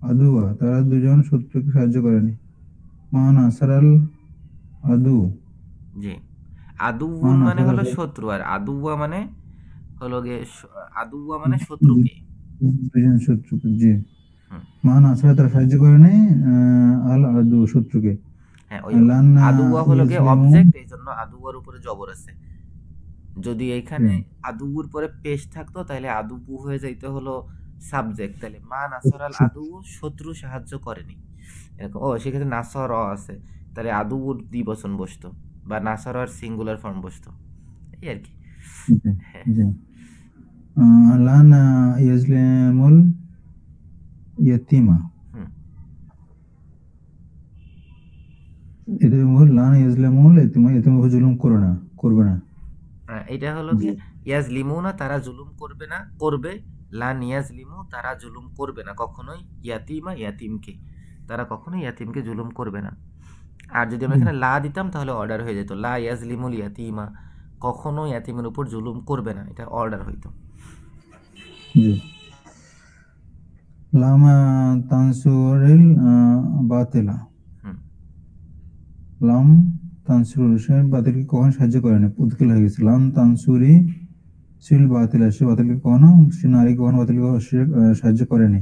আদুয়া তারা দুজন শত্রুকে সাহায্য করেনি মা নাসারাল আদু জি, মা আদুউন মানে নাসারাল হলো শত্রু, আর আদুয়া মানে হলো গিয়ে আদুয়া মানে শত্রুকে। দুজন শত্রুকে জি হুম মা নাসারা তারা সাহায্য করেনি আল আদু শত্রুকে হ্যাঁ, ওই লান আদুয়া হলো গিয়ে ইয়াজলিমু অবজেক্ট, এই জন্য আদুয়ার উপরে জবর আছে। যদি জি এখানে আদুর পরে পেশ থাকতো তাহলে আদুবু হয়ে যাইতে হলো সাবজেক্ট, তাহলে মা নাসরাল আদু, শত্রু সাহায্য করেনি, এরকম। ও সেক্ষেত্রে নাসর আছে, তাহলে আদুর দ্বিবচন বসতো, বা নাসর আর সিঙ্গুলার ফর্ম বসতো, এই আর কি। জি হ্যাঁ জি লান ইয়াজলিমুল ইয়াতিমা হুম এদের উপর লান ইয়াজলিমুল ইয়াতিমা ইয়াতিমের উপর জুলুম করবে না এটা হলো জি গিয়ে ইয়াজ লিমু না, তারা জুলুম করবে না, করবে। লান ইয়াজ লিমু, তারা জুলুম করবে না কখনোই, ইয়াতিমা ইয়াতিমকে, তারা কখনোই ইয়াতিমকে জুলুম করবে না। আর যদি আমরা জি এখানে লা দিতাম তাহলে অর্ডার হয়ে যেত, লা ইয়াজলিমুল ইয়াতিমা, কখনো ইয়াতিমের উপর জুলুম করবে না, এটা অর্ডার হইতো। জি লামা তানসুরিল বাতিলা হুম লাম তানসুর সে বাতিলকে কখনো সাহায্য করে না উৎকিল হয়ে গেছে লাম তানসুরি সিল বাতিলা সে বাতিলকে কখনো সে নারী কখনো বাতিলকে সাহায্য করেনি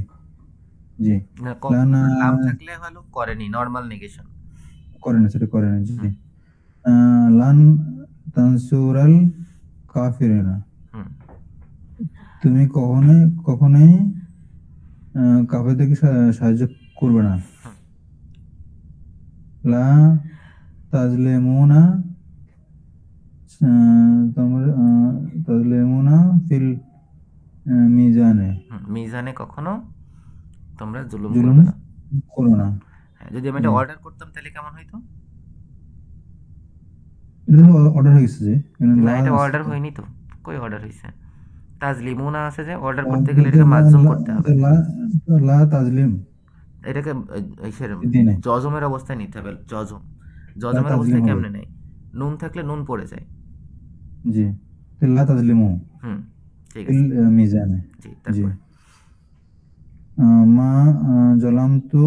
জি না, লানা লাম থাকলে হলো করেনি, নর্মাল নেগেশন। করে না সেটা করে না জি হুম লান তানসুরাল কাফিরিনা হুম তুমি কখনোই কাফেরদেরকে সাহায্য করবে না হুম লা তাজলেমুনা তোমরা তাজলেমুনা ফিল মিজানে মিজানে কখনো তোমরা জুলুম জুলুম করবে না। করো না হ্যাঁ, যদি আমি এটা জি অর্ডার করতাম তাহলে কেমন হইতো? এটা তো অর্ডার হয়ে গেছে যে এখানে না, লা এটা আছে অর্ডার তো হয়নি তো, কই অর্ডার হইছে? তাজলিমুনা আছে, যে অর্ডার লা করতে গেলে এটাকে মাজজুম করতে হবে। লা লা তাজলিম এটাকে ইসের দিনে জজমের অবস্থায় নিতে হবে। লা জজমের তাজলিম অবস্থায় হবে। কেমনে নেয়? নুন থাকলে নুন পড়ে যায়। জি, লা তাজলিমু হুম, ঠিক ফিল আছে। মিজানে। জি, জি, তারপরে মা জালামতু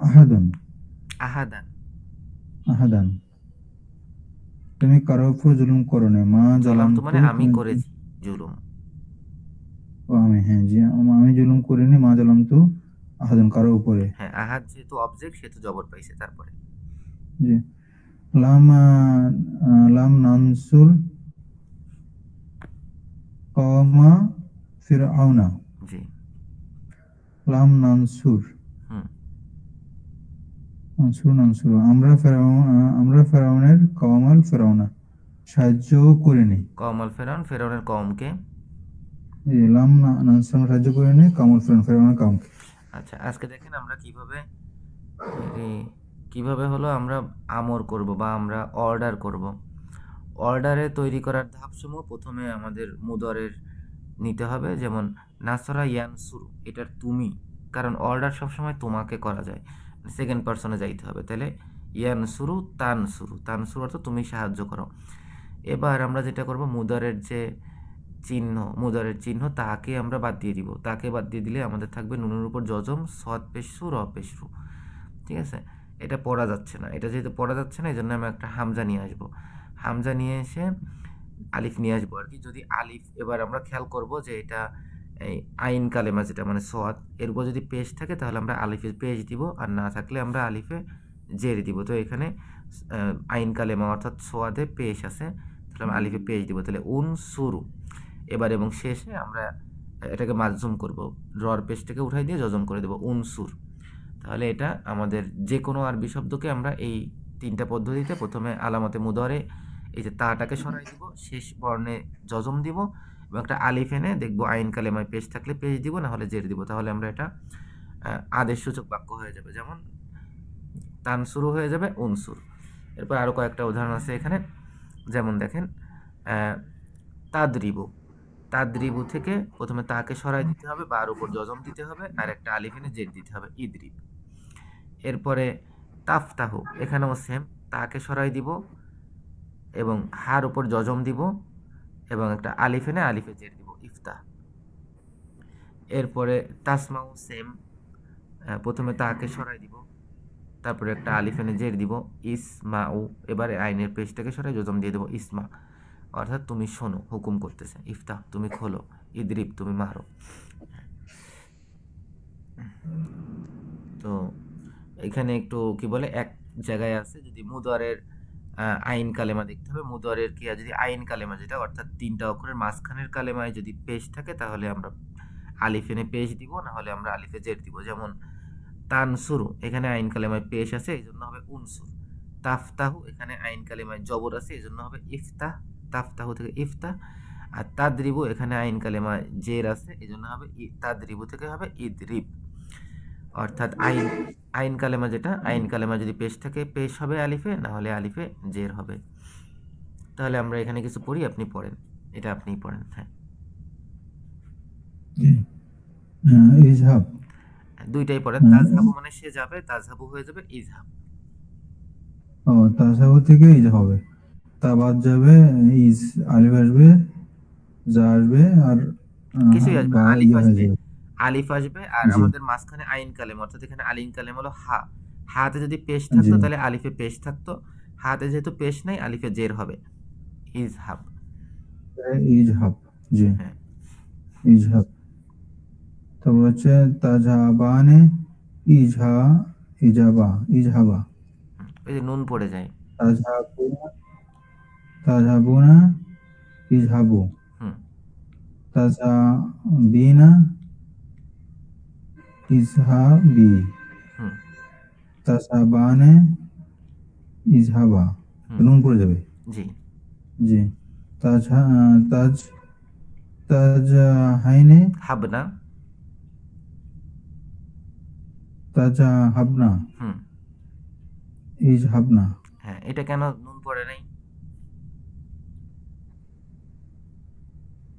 আহাদুন, আহাদান। আহাদান। তুমি কারো উপর জুলুম করোনি। মা জলাম তো জালামতু মানে আমি তুমি, করেছি জুলুম। ও আমি, হ্যাঁ জি, আমি জুলুম করিনি। মা জালামতু আহাদুন, কারো উপরে। হ্যাঁ, আহাদ যেহেতু অবজেক্ট সেহেতু জবর পাইছে। তারপরে জি, লাম লাম নানসুর কওমা ফিরআউনা, জি। লাম নানসুর, হুম। নানসুর নানসুর, আমরা ফেরাউনের কওমাল ফেরাউনা, সাহায্য করিনি। কওমাল ফেরাউন, ফেরাউনের কওমকে। জি, লাম নানসুর, আমরা সাহায্য করিনি কওমাল ফেরাউন, ফেরাউনের কওমকে। আচ্ছা, আজকে দেখেন আমরা কিভাবে কিভাবে হলো আমরা আমর করব বা আমরা অর্ডার করব। অর্ডারে তৈরি করার ধাপসমূহ প্রথমে আমাদের মুদরের নিতে হবে। যেমন নাসরা ইয়ানসুরু, এটার তুমি, কারণ অর্ডার সবসময় তোমাকে করা যায়, সেকেন্ড পার্সনে যাইতে হবে। তাহলে ইয়ানসুরু তানসুরু, তানসুরু অর্থ তুমি সাহায্য করো। এবার আমরা যেটা করব, মুদারের চিহ্ন তাকে আমরা বাদ দিয়ে দিব। তাকে বাদ দিয়ে দিলে আমাদের থাকবে নুনের উপর জজম, সদ পেশরু, র পেশরু। ঠিক আছে, এটা পড়া যাচ্ছে না। এটা যেহেতু পড়া যাচ্ছে না, এই জন্য আমি একটা হামজা নিয়ে আসবো। হামজা নিয়ে এসে আলিফ নিয়ে আসবো আর কি। যদি আলিফ, এবার আমরা খেয়াল করব যে এটা এই আইন কালেমা যেটা মানে সোয়াদ, এর উপর যদি পেশ থাকে তাহলে আমরা আলিফে পেশ দিব, আর না থাকলে আমরা আলিফে জের দিব। তো এখানে আইন কালেমা অর্থাৎ সোয়াদে পেশ আছে, তাহলে আমরা আলিফে পেশ দিব। তাহলে উন সুরু। এবার এবং শেষে আমরা এটাকে মাজুম করব, রর পেশটাকে উঠাই দিয়ে জজম করে দেবো উনসুর। তাহলে এটা আমাদের যে কোনো আরবি শব্দকে আমরা এই তিনটা পদ্ধতিতে, প্রথমে আলামতে মুদরে এই যে তাটাকে সরাই দিব, শেষ বর্ণে জজম দিব, এবং একটা আলিফ এনে দেখবো আইন কালেমায় পেশ থাকলে পেশ দিব, না হলে জের দিব। তাহলে আমরা এটা আদেশ সূচক বাক্য হয়ে যাবে। যেমন তানসুরু হয়ে যাবে উনসুর। এরপর আরও কয়েকটা উদাহরণ আছে এখানে। যেমন দেখেন, তাদরিবু, তাদরিবু থেকে প্রথমে তাকে সরাই দিতে হবে, বার উপর জজম দিতে হবে, আর একটা আলিফ এনে জের দিতে হবে, ইদরিব। এরপরে তাফতাহু, এখানেও সেম, তাকে সরাই দিব এবং হার উপর জজম দিব এবং একটা আলিফ এনে আলিফে জের দিব, ইফতাহ। এরপরে তাসমাউ সেম, প্রথমে তাকে সরাই দিব, তারপরে একটা আলিফ এনে জের দিব, ইসমাউ। এবারে আইনের পেশটাকে সরাই জজম দিয়ে দেবো, ইসমা, অর্থাৎ তুমি শোনো, হুকুম করতেছে। ইফতাহ, তুমি খোলো। ইদরিব, তুমি মারো। তো এখানে একটু কি বলে, এক জায়গায় আছে যদি মুদরের আইন কালেমা দেখতে হবে। মুদরের ক্রিয়া যদি আইন কালেমা, যেটা অর্থাৎ তিনটা অক্ষরের মাঝখানের কালেমায় যদি পেশ থাকে তাহলে আমরা আলিফ এনে পেশ দিব, না হলে আমরা আলিফে জের দিব। যেমন তানসুরু, এখানে আইন কালেমায় পেশ আছে, এই জন্য হবে উনসুর। তাফতাহু, এখানে আইন কালেমায় জবর আছে, এই জন্য হবে ইফতাহ, তাফতাহু থেকে ইফতাহ। আর তাদরিবু, এখানে আইন কালেমায় জের আছে, এই জন্য হবে তাদরিবু থেকে হবে ইদরিব। অর্থাৎ আইন কালেমা, যেটা আইন কালেমা যদি পেশ থাকে পেশ হবে আলিফে, না হলে আলিফে জের হবে। তাহলে আমরা এখানে কিছু পড়ি, আপনি পড়েন। এটা আপনিই পড়েন। হ্যাঁ, জি, ইজহাব, দুইটাই পড়েন। আহ, তাজহাবু মানে সে যাবে, তাজহাবু হয়ে যাবে ইজহাব। ও তাসাহু থেকে ইজ হবে। তা বাদ যাবে, ইজ, আলিফ আসবে, যা আসবে, আর কিছুই আসবে বা না, আলিফ ইয়া হয়ে আসবে। যাবে। আলিফ আসবে আর জি, আমাদের মাঝখানে আইন কালেমা, অর্থাৎ এখানে আলিন কালেম হলো হা। হাতে যদি পেশ জি, থাকতো তাহলে আলিফে পেশ থাকতো, হাতে যেহেতু পেশ নাই আলিফে জের হবে, ইজহাব। ইজহাব। জি, হ্যাঁ। ইজহাব। তারপর হচ্ছে তাজহাবানে, ইজহা, ইজাবা, ইজহাবা। ওই যে নুন পড়ে যায়। তাজহাবুনা, তাজহাবুনা, ইজহাবু। হুম। তাজহাবিনা, ইজহাবি। হুম। তাজহাবানে, ইজহাবা। হুম। নুন পড়ে যাবে। জি। জি, তাজ, তাজহাইনে, হাবনা। তাজহাবনা, হুম। ইজহাবনা। হ্যাঁ, এটা কেন নুন পড়ে নাই?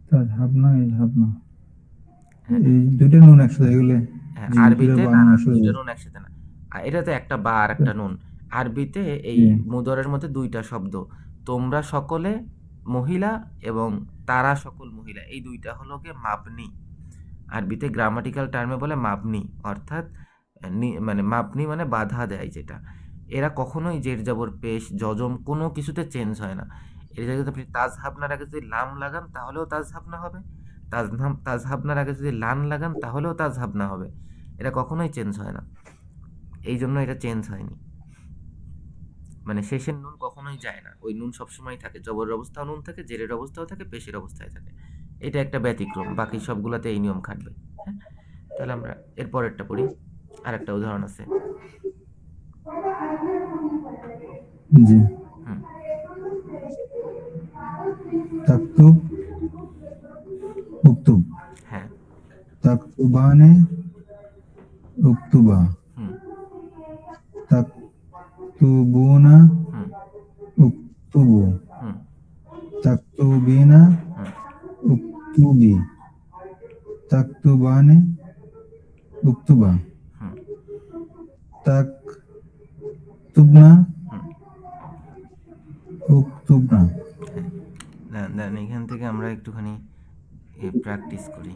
তাজহাবনা, ইজহাবনা। হ্যাঁ, এই দুইটা নুন একসাথে হয়ে গেলে হ্যাঁ, জি, উপরে আরবিতে বা না নুন না আসলে দুইটা নুন একসাথে না। এটা তো একটা বা আর একটা নুন। আরবিতে এই জি মুদরের মধ্যে দুইটা শব্দ, তোমরা সকলে মহিলা এবং তারা সকল মহিলা, এই দুইটা হলো গিয়ে মাবনি। আরবিতে গ্রামাটিক্যাল টার্মে বলে মাবনি, অর্থাৎ মানে মাবনি মানে বাধা দেয় যেটা। এরা কখনোই জের জবর পেশ যজম কোনো কিছুতে চেঞ্জ হয় না। এর জায়গায় যদি আপনি তাজহাবনার আগে যদি লাম লাগান তাহলেও তাজহাবনা হবে, তাজহাবনার আগে যদি লান লাগান তাহলেও তাজহাবনা হবে। এটা কখনোই চেঞ্জ হয় না, এই জন্য এটা চেঞ্জ হয়নি। মানে শেষের নুন কখনোই যায় না, ওই নুন সবসময় থাকে, জবরের অবস্থাও নুন থাকে, জেরের অবস্থাও থাকে, পেশের অবস্থায় থাকে। এটা একটা ব্যতিক্রম, বাকি সবগুলোতে এই নিয়ম খাটবে। হ্যাঁ, তাহলে আমরা এর পরেরটা পড়ি। আর একটা উদাহরণ আছে। জি হুম। তাকতুব উক্তুব হ্যাঁ। তাকতুবানে উক্তুবা হুম। তাকতুবুনা হুম। উক্তুবু হুম। তাকতুবিনা হুম। উক্তুবি তাকতুবানে উক্তুবা হুম। তাকতুবনা হুম। উক্তুবনা। হ্যাঁ, দেন এখান থেকে আমরা একটুখানি প্র্যাকটিস করি।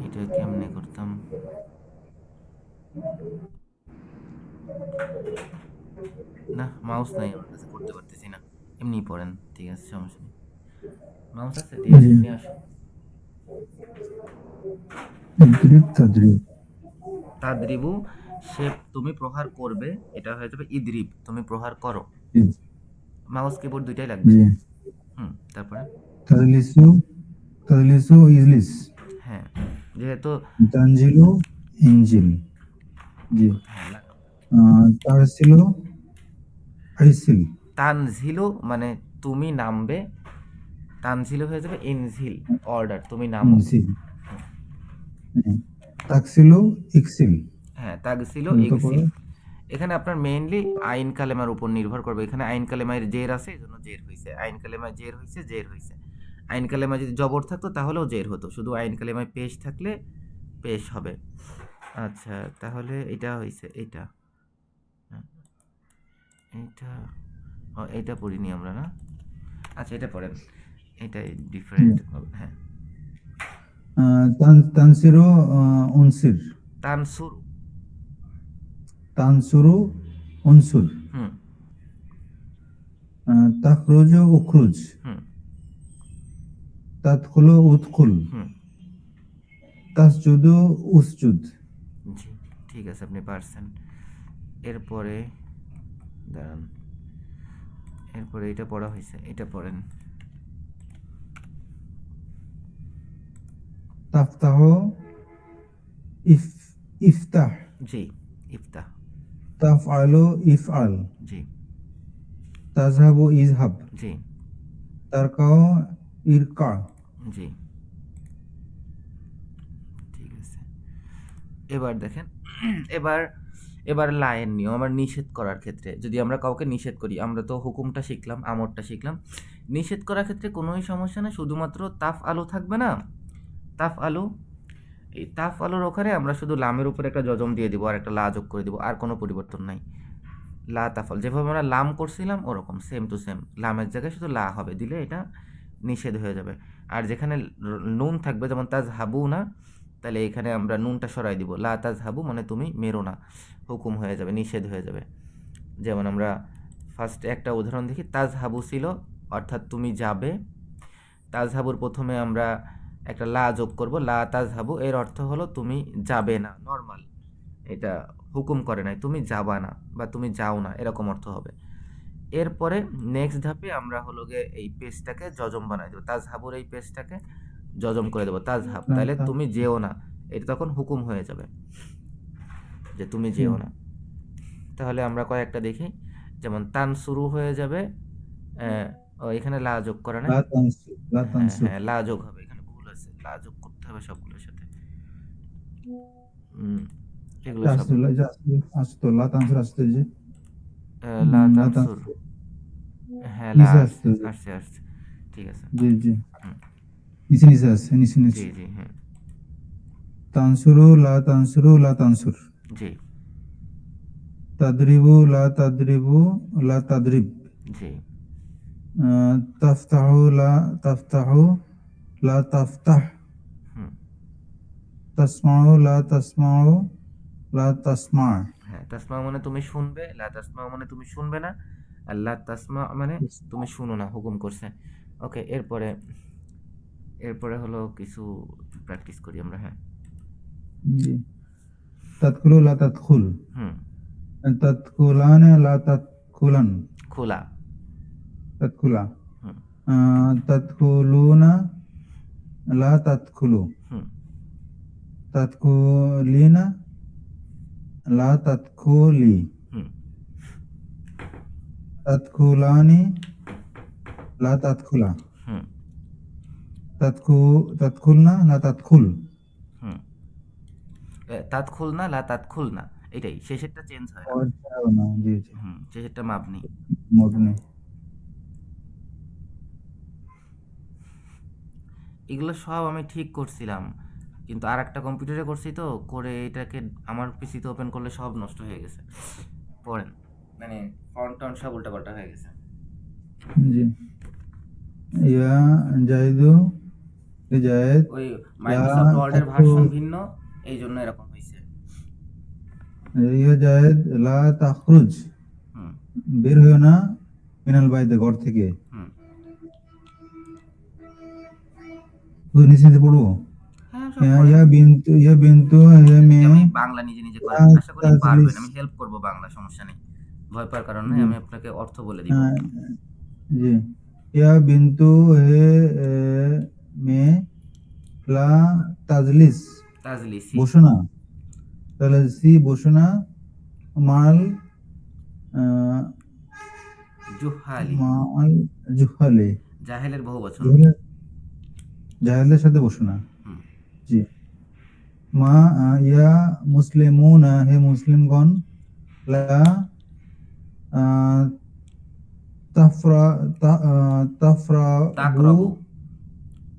এটা কেমনে করতাম? না, মাউস নাই আমার কাছে, করতে পারতেছি না। এমনি পড়েন, ঠিক আছে, সমস্যা নেই। মাউস আছে, দিয়ে জি নিয়ে আসো। ইদ্রিব তাদ্রিব তাদরিবু, সে তুমি প্রহার করবে, এটা হয়ে যাবে ইদরিব, তুমি প্রহার করো। জি মাউস কিবোর্ড দুইটাই লাগবে। জি হুম, তারপরে তাদলিসু তাদলিসু ইজলিস হ্যাঁ, যেহেতু তানজিলু ইনজিল জি হ্যাঁ লাগাম। তারসিলু আরসিল তানজিলু মানে তুমি নামবে, তানজিলু হয়ে যাবে ইনজিল, অর্ডার, তুমি নামো। ইনসিল তাকসিলু ইকসিল হ্যাঁ, তাগসিলু দ্রুত ইগসিল। পড়ো এখানে আপনার মেইনলি আইন কালেমার উপর নির্ভর করবে। এখানে আইন কালেমায় জের আছে, এই জন্য জের হইছে। আইন কালেমায় জের হইছে, জের হইছে। আইন কালেমায় যদি জবর থাকতো তাহলেও জের হতো, শুধু আইন কালেমায় পেশ থাকলে পেশ হবে। আচ্ছা, তাহলে এটা হইছে এটা। হ্যাঁ, এটা এটা পড়িনি আমরা না। আচ্ছা, এটা পড়েন, এটাই ডিফারেন্ট হবে। হ্যাঁ, তানসিরু উনসির তানসুরু। তানসুরু উনসুর হুম। তাখরুজু উখরুজ হুম। তাদখুলু উদখুল হুম। তাসজুদু উসজুদ জি, ঠিক আছে, আপনি পারছেন। এরপরে দাঁড়ান, এরপরে এটা পড়া হয়েছে, এটা পড়েন। তাফতাহু ইফ ইফতাহ জি, ইফতাহ। তাফআলু ইফআল জি। তাযহাবু ইযহাব জি। তারকাউ ইরকা জি, ঠিক আছে। এবার দেখেন, এবার এবার লায়ের নিয়ম, আবার নিষেধ করার ক্ষেত্রে যদি আমরা কাউকে নিষেধ করি, আমরা তো হুকুমটা শিখলাম, আমরটা শিখলাম। নিষেধ করার ক্ষেত্রে কোনোই সমস্যা নেই, শুধুমাত্র তাফ আলু থাকবে না, তাফ আলু, এই তাফ আলুর ওখানে আমরা শুধু লামের উপরে একটা যজম দিয়ে দিব আর একটা লা যোগ করে দিব, আর কোনো পরিবর্তন নাই। লা তাফাল, যেভাবে আমরা লাম করছিলাম ওরকম সেম টু সেম, লামের জায়গায় শুধু লা হবে, দিলে এটা নিষেধ হয়ে যাবে। আর যেখানে নুন থাকবে, যেমন তাজ হাবু না, তাহলে এখানে আমরা নুনটা সরাই দিব, লা তাজ হাবু মানে তুমি মেরো না, হুকুম হয়ে যাবে, নিষেধ হয়ে যাবে। যেমন আমরা ফার্স্টে একটা উদাহরণ দেখি, তাজ হাবু ছিল অর্থাৎ তুমি যাবে। তাজ হাবুর প্রথমে আমরা একটা লা যোগ করব, লা তাজ হাবু, এর অর্থ হলো তুমি যাবে না, নর্মাল, এটা হুকুম করে নাই, তুমি যাবা না বা তুমি যাও না, এরকম অর্থ হবে। এরপরে নেক্সট ধাপে আমরা হলো গিয়ে এই পেজটাকে যজম বানাই দেবো, তাজহাবুর এই পেজটাকে যজম করে দেবো, তাজহাব, তাহলে তুমি যেও না, এটা তখন হুকুম হয়ে যাবে যে তুমি যেও না। তাহলে আমরা কয়েকটা দেখি, যেমন তান শুরু হয়ে যাবে, এখানে লা যোগ করা নাই। লা তানসুর লা হ্যাঁ তানসুর হ্যাঁ, লা যোগ হবে, এখানে ভুল আছে, লা যোগ করতে হবে সবগুলোর সাথে। এগুলো সব আসলে যে আসতো লা তানসুর আসতো যে লা লা তানসুর, তানসুর হ্যাঁ লা নিচে আসছে আসছে জি আসছে আসছে ঠিক আছে। জি জি হুম নিচে নিচে আসছে নিচে জি নিচে জি হ্যাঁ তানসুরু লা তানসুরু লা তানসুর জি তাদরিবু লা তাদরিবু লা তাদরিব জি তাফতাহু লা তাফতাহু লা তাফতাহ হুম তাসমাউ লা তাসমাউ লা তাসমা হ্যাঁ তাসমা মানে তুমি শুনবে, লা তাসমা মানে তুমি শুনবে না, আর লা তাসমা মানে তুমি শুনো না, হুকুম করছে। ওকে, এরপরে এরপরে হলো কিছু প্র্যাকটিস করি আমরা। হ্যাঁ জি তাদখুলু লা তাদখুল হুম তাদখুলান লা তাদখুলান খোলা তাদখুলা হুম তাদখুলুনা লা তাদখুলু হুম তাদখুলিনা লা তাদখুলি হুম তাদখুলানি লা তাদখুলা হুম তাদখুলনা লা তাদখুল হুম তাত খুল না লা তাত খুল না, এটাই শেষেরটা চেঞ্জ হয় না। না জি জি হুম শেষেরটা মাপনি। মবনি এগুলো সব আমি ঠিক করছিলাম, কিন্তু আর একটা কম্পিউটারে করছি তো, করে এটাকে আমার পিসিতে ওপেন করলে সব নষ্ট হয়ে গেছে। পড়েন, মানে ফন্ট টন্ট সব উল্টাপাল্টা হয়ে গেছে। জি ইয়া জাহিদু জায়েদ ওই লা মাইক্রোসফট ওয়ার্ডের তাদখু ভার্সন ভিন্ন, এই জন্য এরকম হয়েছে। ইয়া জায়েদ লা তাখরুজ হুম বের হয়েও না মিনাল বাইতে ঘর থেকে হুম নিচে নিচে পড়বো হ্যাঁ সব পড়েন। ইয়া বিন্তু হে এদিকে মেয়ে আমি বাংলা নিজে নিজে লা করেন, আশা করি পারবেন, তাজলিস আমি হেল্প করব, বাংলা সমস্যা নেই, ভয় পাওয়ার কারণ নেই, জি আমি আপনাকে অর্থ বলে দিব। আহ, জি ইয়া বিন্তু হে মেয়ে লা তাজলিস তাজলিসি বসো না তাহলে সি বসো না মাল আহ, জুহালি, মাল জুহালে জাহেলের বহু বচন। জুহালে জাহেলদের সাথে বসো না হুম জি মা ইয়া মুসলিমুনা হে মুসলিমগণ লা আহ, তাফরা তাফরাবু তাকরবু,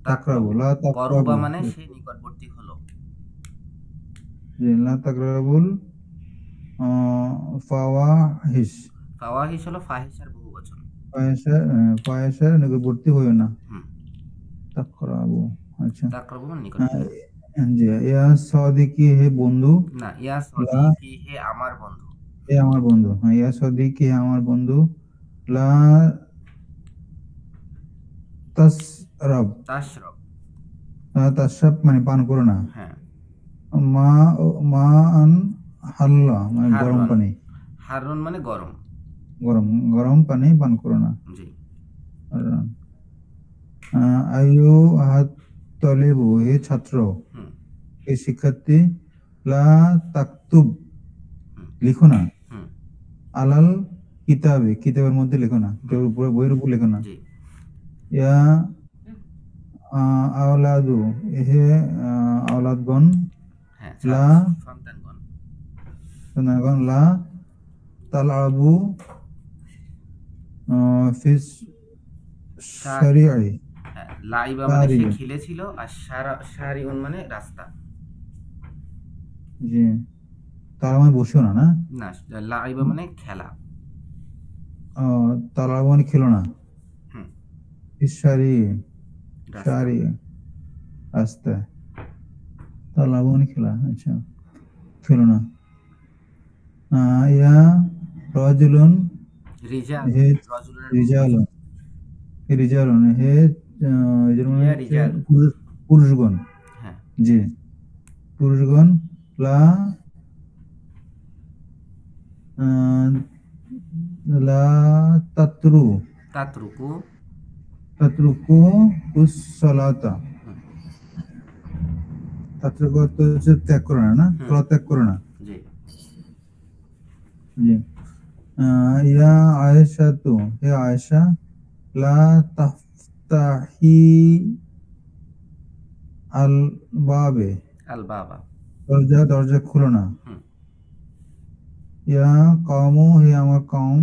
তাকরাবু তাকরবু, লা করুবা তাকরাবু মানে সে নিকটবর্তী হলো। জি লা তাকরাবুল ফাওয়াহিশ ফাওয়াহিশ হলো ফাহিশার বহু বচন। ফায়াসের নিকটবর্তী হইও না হুম তাকরাবু আচ্ছা তাকরবু মানে আহ, নিকটবর্তী। জি ইয়া সাদিকি হে বন্ধু না, ইয়া লা সদিকি হে আমার বন্ধু। হে আমার বন্ধু হ্যাঁ ইয়া সাদিকি হে আমার বন্ধু লা তাসরাব তাশরব, তাসরাব মানে পান করো না হ্যাঁ মা মা আন হাল্লা মানে গরম হাররন, পানি হাররন মানে গরম। গরম গরম পানি পান করো না জি আর, আয়ু হাত তলেবু হে ছাত্র হুম হে শিক্ষার্থী লা তাকতুব হুম লিখো না হুম আলাল কিতাবে কিতাবের মধ্যে লেখো না হুম কিতাবের উপরে বইয়ের উপর লেখো না জি ইয়া আওলাদু হে আওলাদগণ হ্যাঁ লা সন্তানগণ। সন্তানগণ লা তালআবু ফিস সা- শারিআই হ্যাঁ লাইবা মানে সে শারিআ খেলেছিল, আর সারিউন মানে রাস্তা। জি তার মানে বসিও না না না, লাইবা মানে খেলা। তালআবু মানে খেলো না হুম ফিস শারি রাস্তা। শারি আস্তে তালআবু মানে খেলা আচ্ছা খেলো না ইয়া রাজুলুন রিজাল, হে রজুলের বহু বচন। রিজালুন হে রিজালুন হে এদের মানে ইয়া হচ্ছে রিজাল, পুরুষগণ হ্যাঁ জি পুরুষগণ লা আহ, লা তাতরু তাতরুকু, তাতরুকু উসসালাতা হুম তাতরুকু অর্থ হচ্ছে ত্যাগ করো না না হুম সালাত ত্যাগ করো না জি জি ইয়া আয়েশা তু হে আয়েশা লা তাফতাহি আল বাবে আল বাবা, দরজা দরজা খুলো না হুম ইয়া কওমু হে আমার কওম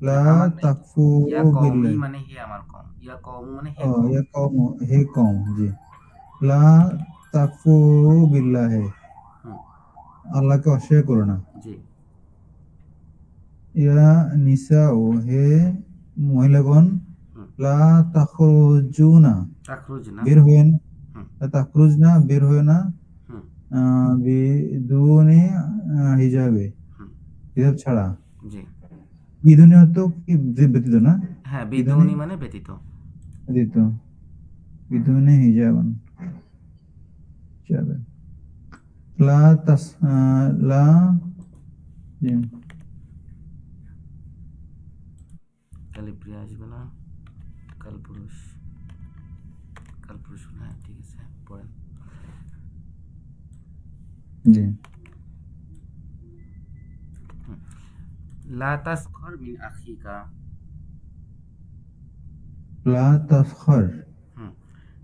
লা আমার নাই তো। তাকফু ইয়া কওমি বিল্লাহ। মানে হে আমার কম, ইয়া কওমু মানে হে ও কম। ইয়া কওম, হে কওম, জি। লা তাকফু বিল্লাহি, হুম। আল্লাহকে অস্বীকার করো না। জি। ইয়া নিসাউ, হে মহিলাগণ, হুম। লা তাখরুজুনা, তাখরুজ না। বের হয়ে না, হুম। লা তাখরুজনা, বের হয়ে না, হুম। বিদুনি হিজাবে, হুম। হিজাব ছাড়া। জি। বিদুনি হতো কি, ব্যতীত না? হ্যাঁ, বিদুনি বিদুনি মানে ব্যতীত। ব্যতীত, বিদুনি হিজাবান, হিজাবে। লা তাস লা, জি। কালিপ্রিয়া আসবে না। কালপুরুষ। কালপুরুষ, হ্যাঁ ঠিক আছে, পড়েন। জি। হুম। লা তাসখর মিন আখিকা। লা তাসখর, হুম।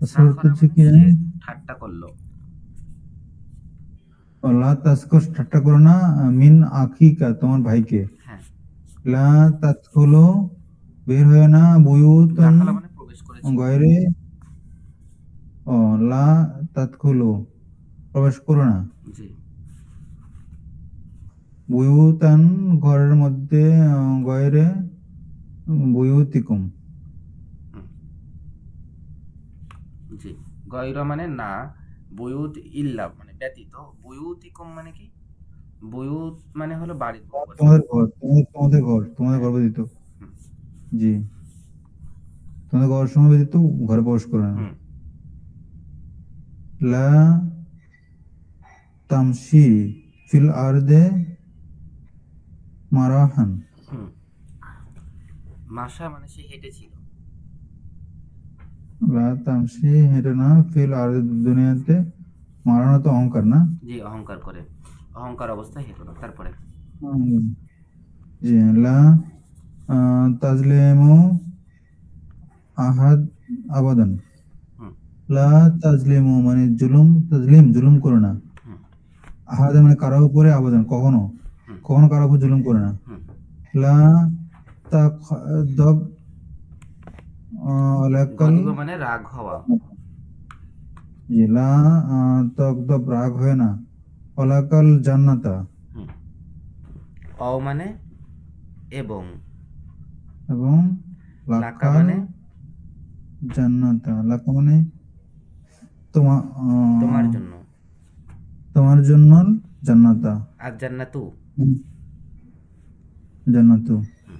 তাসখর সাখরা হচ্ছে মানে কি সে জানেন? ঠাট্টা করলো। ও, লা তাসখর, ঠাট্টা করো না, মিন আখিকা, তোমার ভাইকে। হ্যাঁ। লা তাদখুলু, বের হয় না, বুয়ুতান দাখালা মানে প্রবেশ করেছিল। গয়রে, ও, লা তাদখুলু, প্রবেশ করো না, জি। বুয়ুতান, ঘরের মধ্যে, গয়রে বুয়ুতিকুম। হুম। জি। গয়রা মানে না, বুয়ুত ইল্লা মানে ব্যতীত, বুয়ুতিকুম মানে কি? বুয়ুত মানে হলো বাড়ির বহুবচন। তোমাদের ঘর, তোমাদের ঘর, তোমাদের হ্যাঁ। ঘর ব্যতীত। হুম। জি, তোমাদের ঘর সময় ব্যতীত ঘরে প্রবেশ করো না। হুম। লা তামশি ফিল আরদে মারাহান, হুম। মাসা মানে সে হেঁটেছিল। লা তামশি, হেঁটে না, ফিল আরদে, দুনিয়াতে, মারানো তো অহংকার না? জি, অহংকার করে। অহংকার অবস্থায় হেঁটো না। তারপরে? জি। লা তাজলিমু আহাদ আবাদান, হুম। লা তাজলিমু মানে জুলুম, জুলুম করো না। হুম। আহাদ মানে কারো উপরে, আবাদান কখনো, হুম। কখনো কারো উপর জুলুম করো না। হুম। লা তাকদব আলাকাল, গদিব মানে রাগ হওয়া। জি। লা তাকদব, রাগ হয় না, আলাকাল জান্নাতা, হুম। অ মানে এবং। এবং লাকা লাকাল মানে জান্নাতা, লাকা মানে তোমার, তোমার জন্য। তোমার জন্য জান্নাতা, আর জান্নাতু। জান্নাতু। হুম।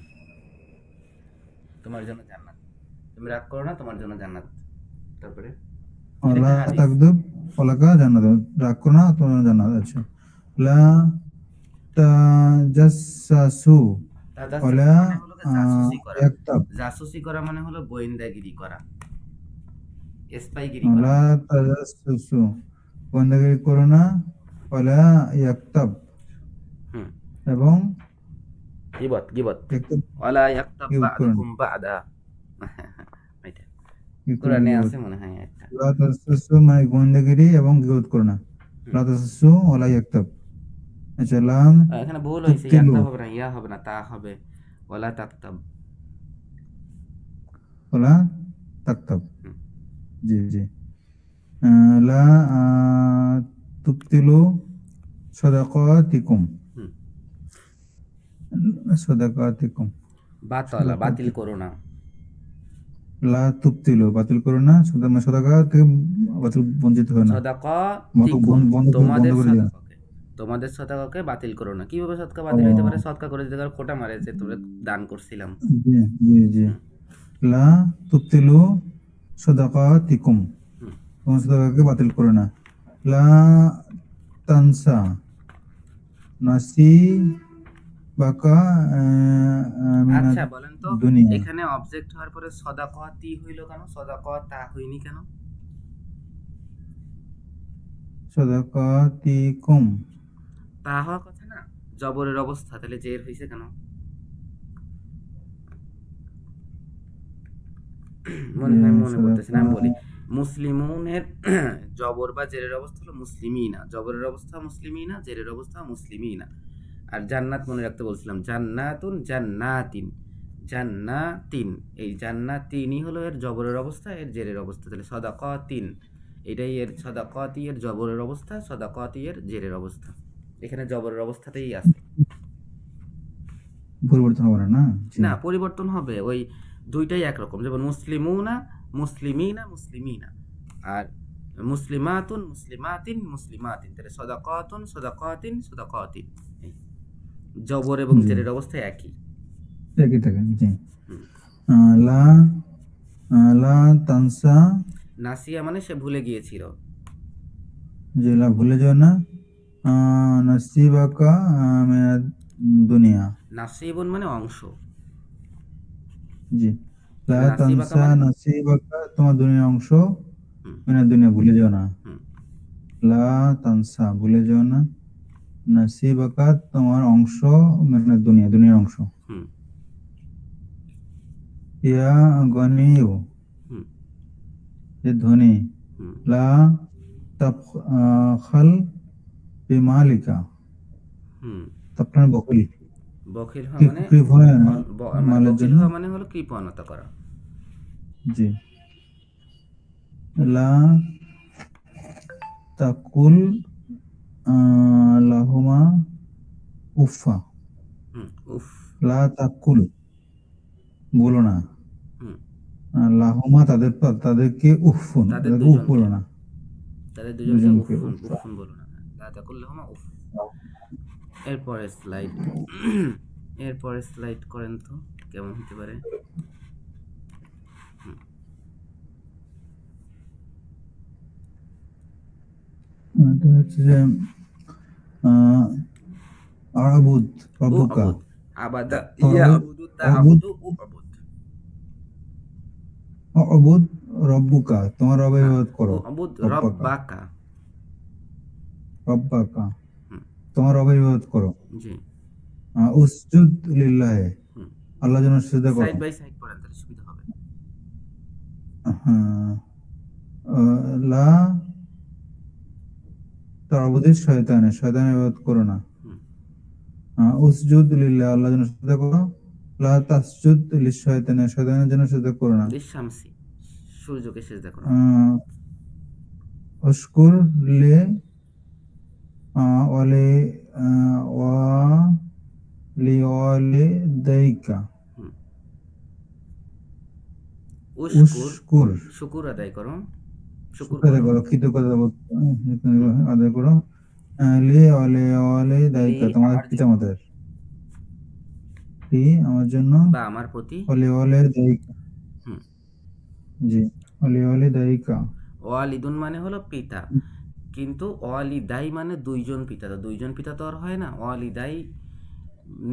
তোমার জন্য জান্নাত। তুমি রাগ করো না, তোমার জন্য জান্নাত। তারপরে? এটা ওলা একটা হাদিস। তাকদুব, ওলাকা জান্নাত, রাগ করো না, তোমার জান্নাত আছে। লা তাজাসসু, তাজাসসুস ওলা মানে হলো গিয়ে জাসুসি করা। ইয়াকতাব, জাসুসি করা মানে হলো গোয়েন্দাগিরি করা, স্পাইগিরি করা। ওলা তাজাসসু, গোয়েন্দাগিরি করো না, ওলা ইয়াকতাব, হুম। এবং গিবত, গিবত। ইয়াকতাব, ওয়ালা ইয়াগতাব কি করো না, বা'দুকুম বা'দা। এটা কি করো না, কোরআনে গিবত। আছে মনে হয় একটা। লা তাজাসসু মানে গোয়েন্দাগিরি এবং গিবত করো না। হুম। লা তাজাসসু ওলা ইয়াকতাব। আচ্ছা, লাম এখানে ভুল হয়েছে, তুবতিলু, ইয়াগতাব হবে না, ইয়া হবে না, তা হবে। ওয়ালা তাগতাব। ওলা তাকতাব, হুম। জি, জি। লা তুবতিলু সাদাকাতিকুম, হুম। সাদাকাতিকুম, বাতলা বাতিল সাদাকাতিকুম। করো না। লা তুবতিলু, বাতিল করো না, সাদাকা থেকে বাতিল, বঞ্চিত হয় না, সদাকা বন্ধ, তিকুম, বন্ধ তোমাদের করে দিও না। সদাকাকে, তোমাদের সদাকাকে বাতিল করো না। কিভাবে সদকা ও, বাতিল হইতে পারে? সদকা করে দিতে গেলে খোটা মারে যে তোরে দান করছিলাম। জি, জি, জি। হুম। লা তুবতিলু সাদাকাতিকুম, হুম। তোমার সাদাকাকে বাতিল করো না। লা তানসা নাসি বাকা আচ্ছা মিনাদ বলেন তো, দুনিয়া, এখানে অবজেক্ট হওয়ার পরে সদাকহ তি হইল কেন? সদাকহ তা হইনি কেন? সাদাকাতিকুম। তা হওয়ার কথা না, জবরের অবস্থা, তাহলে জের হইছে কেন? মনে পড়তেছে না, সাদাকা, আমি বলি। মুসলিমুনের জবর বা জেরের অবস্থা হলো মুসলিমিনা, জবরের অবস্থা মুসলিমিনা, জেরের অবস্থা মুসলিমিনা। আর জান্নাত মনে রাখতে বলছিলাম, জান্নাতুন জান্নাতিন, জান্নাতিন, এই জান্নাতিনই হলো এর জবরের অবস্থা, এর জেরের অবস্থা। তাহলে সাদাকাতিন, এটাই এর সাদাকাতি এর জবরের অবস্থা, সাদাকাতি এর জেরের অবস্থা। এখানে জবরের অবস্থাতেই আছে। পরিবর্তন হবে না, না? জি। না, পরিবর্তন হবে, ওই দুইটাই একরকম। যেমন মুসলিমুনা, মুসলিমিনা, মুসলিমিনা, আর মুসলিমাতুন, মুসলিমাতিন, মুসলিমাতিন। তাহলে সদাকাতুন, সদাকাতিন, সদাকাতিন। এই জবর এবং জি, জেরের অবস্থা একই। একই থাকে, জি। হুম। লা লা তানসা, নাসিয়া মানে সে ভুলে গিয়েছিল। যে লা ভুলে যাও না, নাসিবাকা মিনাদ দুনিয়া, নাসিবুন মানে অংশ। জি। লা তাহলে নাসিবাকা তানসা মানে নাসিবাকা, তোমার দুনিয়ার অংশ, হুম মিনাদ দুনিয়া, ভুলে যাও না। হুম লা তানসা, ভুলে যাও না, নাসিবাকা, তোমার অংশ, মিনাদ দুনিয়া, দুনিয়ার অংশ। হুম ইয়া গনিয়ু, হুম যে ধনী, হুম লা তাবখাল বিমালিকা, হুম আপনার বকুল, বখিল হওয়া কি মানে কৃপণের মানে মালের বখিল জন্য, হওয়া মানে হলো কৃপণতা করা। জি। লা তাকুল লাহুমা উফা, উফ। লা তাকুল, বলো না, হুম লাহুমা, তাদেরকে উফুন, তাদের তাদেরকে উফ দুজনকে, বলো না, তাদের দুজনকে দুজনকে উফুন, উফা। উফুন বলো না। লা তাকুল্লাহুমা উফ। এরপরে স্লাইড, এরপরে স্লাইড করেন তো, কেমন হতে পারে। হুম। এটা হচ্ছে যে আহ, আবুদ ও রব্বুকা, আবুদ, আবাদা তোমার ইয়া আবুদ, আবুদু তা আবুদ আবুদু ও আবুদ। আবুদ রব্বুকা, তোমার রব হ্যাঁ, ইবাদত ও করো, আবুদ রব্বাকা, রব্বাকা। রব্বাকা, হুম তোমার রব ইবাদত করো। জি। উসজুদ লিল্লাহে, হুম আল্লাহ যেন সিজদা করো। সাইড বাই সাইড পড়েন তাহলে সুবিধা হবে। হ্যাঁ, লা তা'বুদিশ শয়তানে, শয়তানের ইবাদত করো না। হুম উসজুদ লিল্লাহ, আল্লাহ যেন সিজদা করো। লা তাসজুদ লিশ-শয়তানে, শয়তানের জন্য সিজদা করো না। লিশ-শামসি, সূর্যকে সিজদা করো না। আহ, উশকুর লি ওয়ালি ওয়া লিওয়ালিদাইকা, হুম উশকুর, উশকুর, শুকুর আদায় করো, শুকুর শুকর আদায় করো। করো, কৃতজ্ঞতা হুম আদায় করো। লি লিওয়ালিদাইকা, তোমাদের আমার জন্য, পিতামাতার, লি আমার জন্য, বা আমার প্রতি। লিওয়ালিদাইকা, হুম জি, লিওয়ালিদাইকা, ওয়ালিদুন মানে হলো পিতা, কিন্তু ওয়ালিদাই মানে দুইজন পিতা। তো দুইজন পিতা তো আর হয় না, ওয়ালিদাই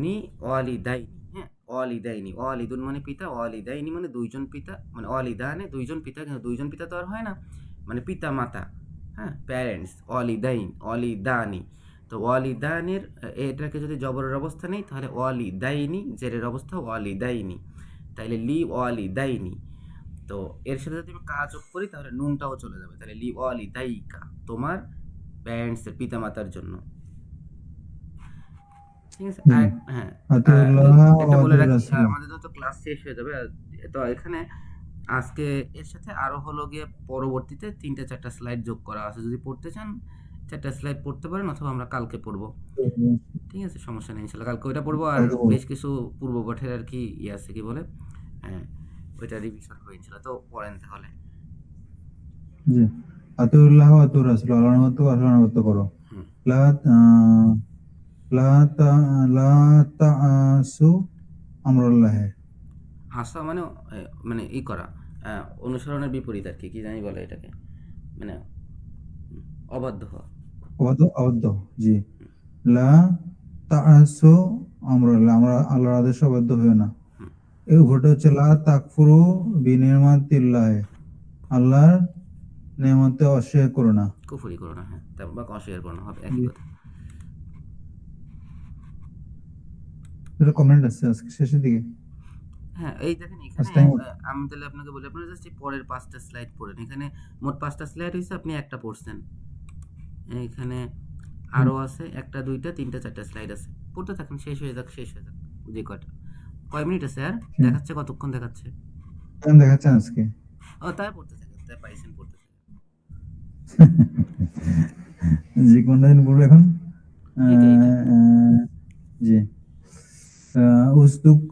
নি, ওয়ালিদাইনি। হ্যাঁ, ওয়ালিদাইনি, ওয়ালিদুন মানে পিতা, ওয়ালিদাইনি মানে দুইজন পিতা, মানে ওয়ালিদানে দুইজন পিতা, কিন্তু দুইজন পিতা তো আর হয় না, মানে পিতা মাতা। হ্যাঁ, প্যারেন্টস, ওয়ালিদাইন, ওয়ালিদানি। তো ওয়ালিদানের এটাকে যদি জবরের অবস্থা নেই তাহলে ওয়ালিদাইনি, জেরের অবস্থা ওয়ালিদাইনি। তাইলে লি ওয়ালিদাইনি। তো এর সাথে যদি আমি কাজ যোগ করি তাহলে নুনটাও চলে যাবে, তাহলে লি ওয়ালিদাইকা, তোমার প্যারেন্টসের পিতা মাতার জন্য। ঠিক আছে। জি। আর হ্যাঁ, আতিউল্লাহ একটা বলে ওয়াতিউর রাখি, রাসূল, আমাদের তো ক্লাস শেষ হয়ে যাবে। তো এখানে আজকে এর সাথে আরো হলো গিয়ে পরবর্তীতে ৩টা ৪টা স্লাইড যোগ করা আছে। যদি পড়তে চান ৪টা স্লাইড পড়তে পারেন, অথবা আমরা কালকে পড়বো। ঠিক আছে, সমস্যা নেই, ইনশাল্লাহ কালকে ওইটা পড়বো। আর কালকে বলবো। বেশ কিছু পূর্ব পাঠের আর কি ইয়ে আছে, কি বলে, হ্যাঁ, ওইটা রিভিশন হবে ইনশাল্লাহ। তো পড়েন তাহলে। জি। আতিউল্লাহ ওয়াতিউর রাসূল, আল্লাহর আনুগত্য, আল্লাহর আনুগত্য করো। হুম লা আহ, লা তা লা তাআসু আমরাল্লাহে, আসা মানে মানে ই করা, অনুসরণের বিপরীত আর কি, কি জানি বলে এটাকে, মানে অবাধ্য হওয়া। অবাধ্য, জি। লা তাআসু আমরাল্লাহ, আমরা আল্লাহর আদেশে অবাধ্য হইও না। হুম এই উভয়টা হচ্ছে লা তাকফুরু বিনিমাতিল্লাহি, আল্লাহর নেয়ামতে অস্বীকার করো না। কুফরি করো না, হ্যাঁ, তারপর বা অস্বীকার করো না, হবে একই জি। কথা। এটা কমেন্ট আছে আজকে শেষের দিকে, হ্যাঁ, এই দেখেন আজ এখানে টাইম। আমি তাহলে আপনাকে বলি, আপনারা জাস্ট এই পরের 5টা স্লাইড পড়েন। এখানে মোট 5টা স্লাইড হয়েছে, আপনি একটা পড়ছেন। এখানে আরো আছে 1টা 2টা 3টা 4টা স্লাইড আছে, পড়তে থাকেন, শেষ হয়ে যাক, শেষ হয়ে যাক যে কয়টা। কয় মিনিট আছে আর হুম। দেখাচ্ছে কতক্ষণ দেখাচ্ছে? কেমন দেখাচ্ছে আজকে? ও তাই পড়তে থাকে, তাই পাইছেন পড়তে থাকে। জি, কোনটা দিন পড়বো এখন? এইটা এইটা জি, উসদুক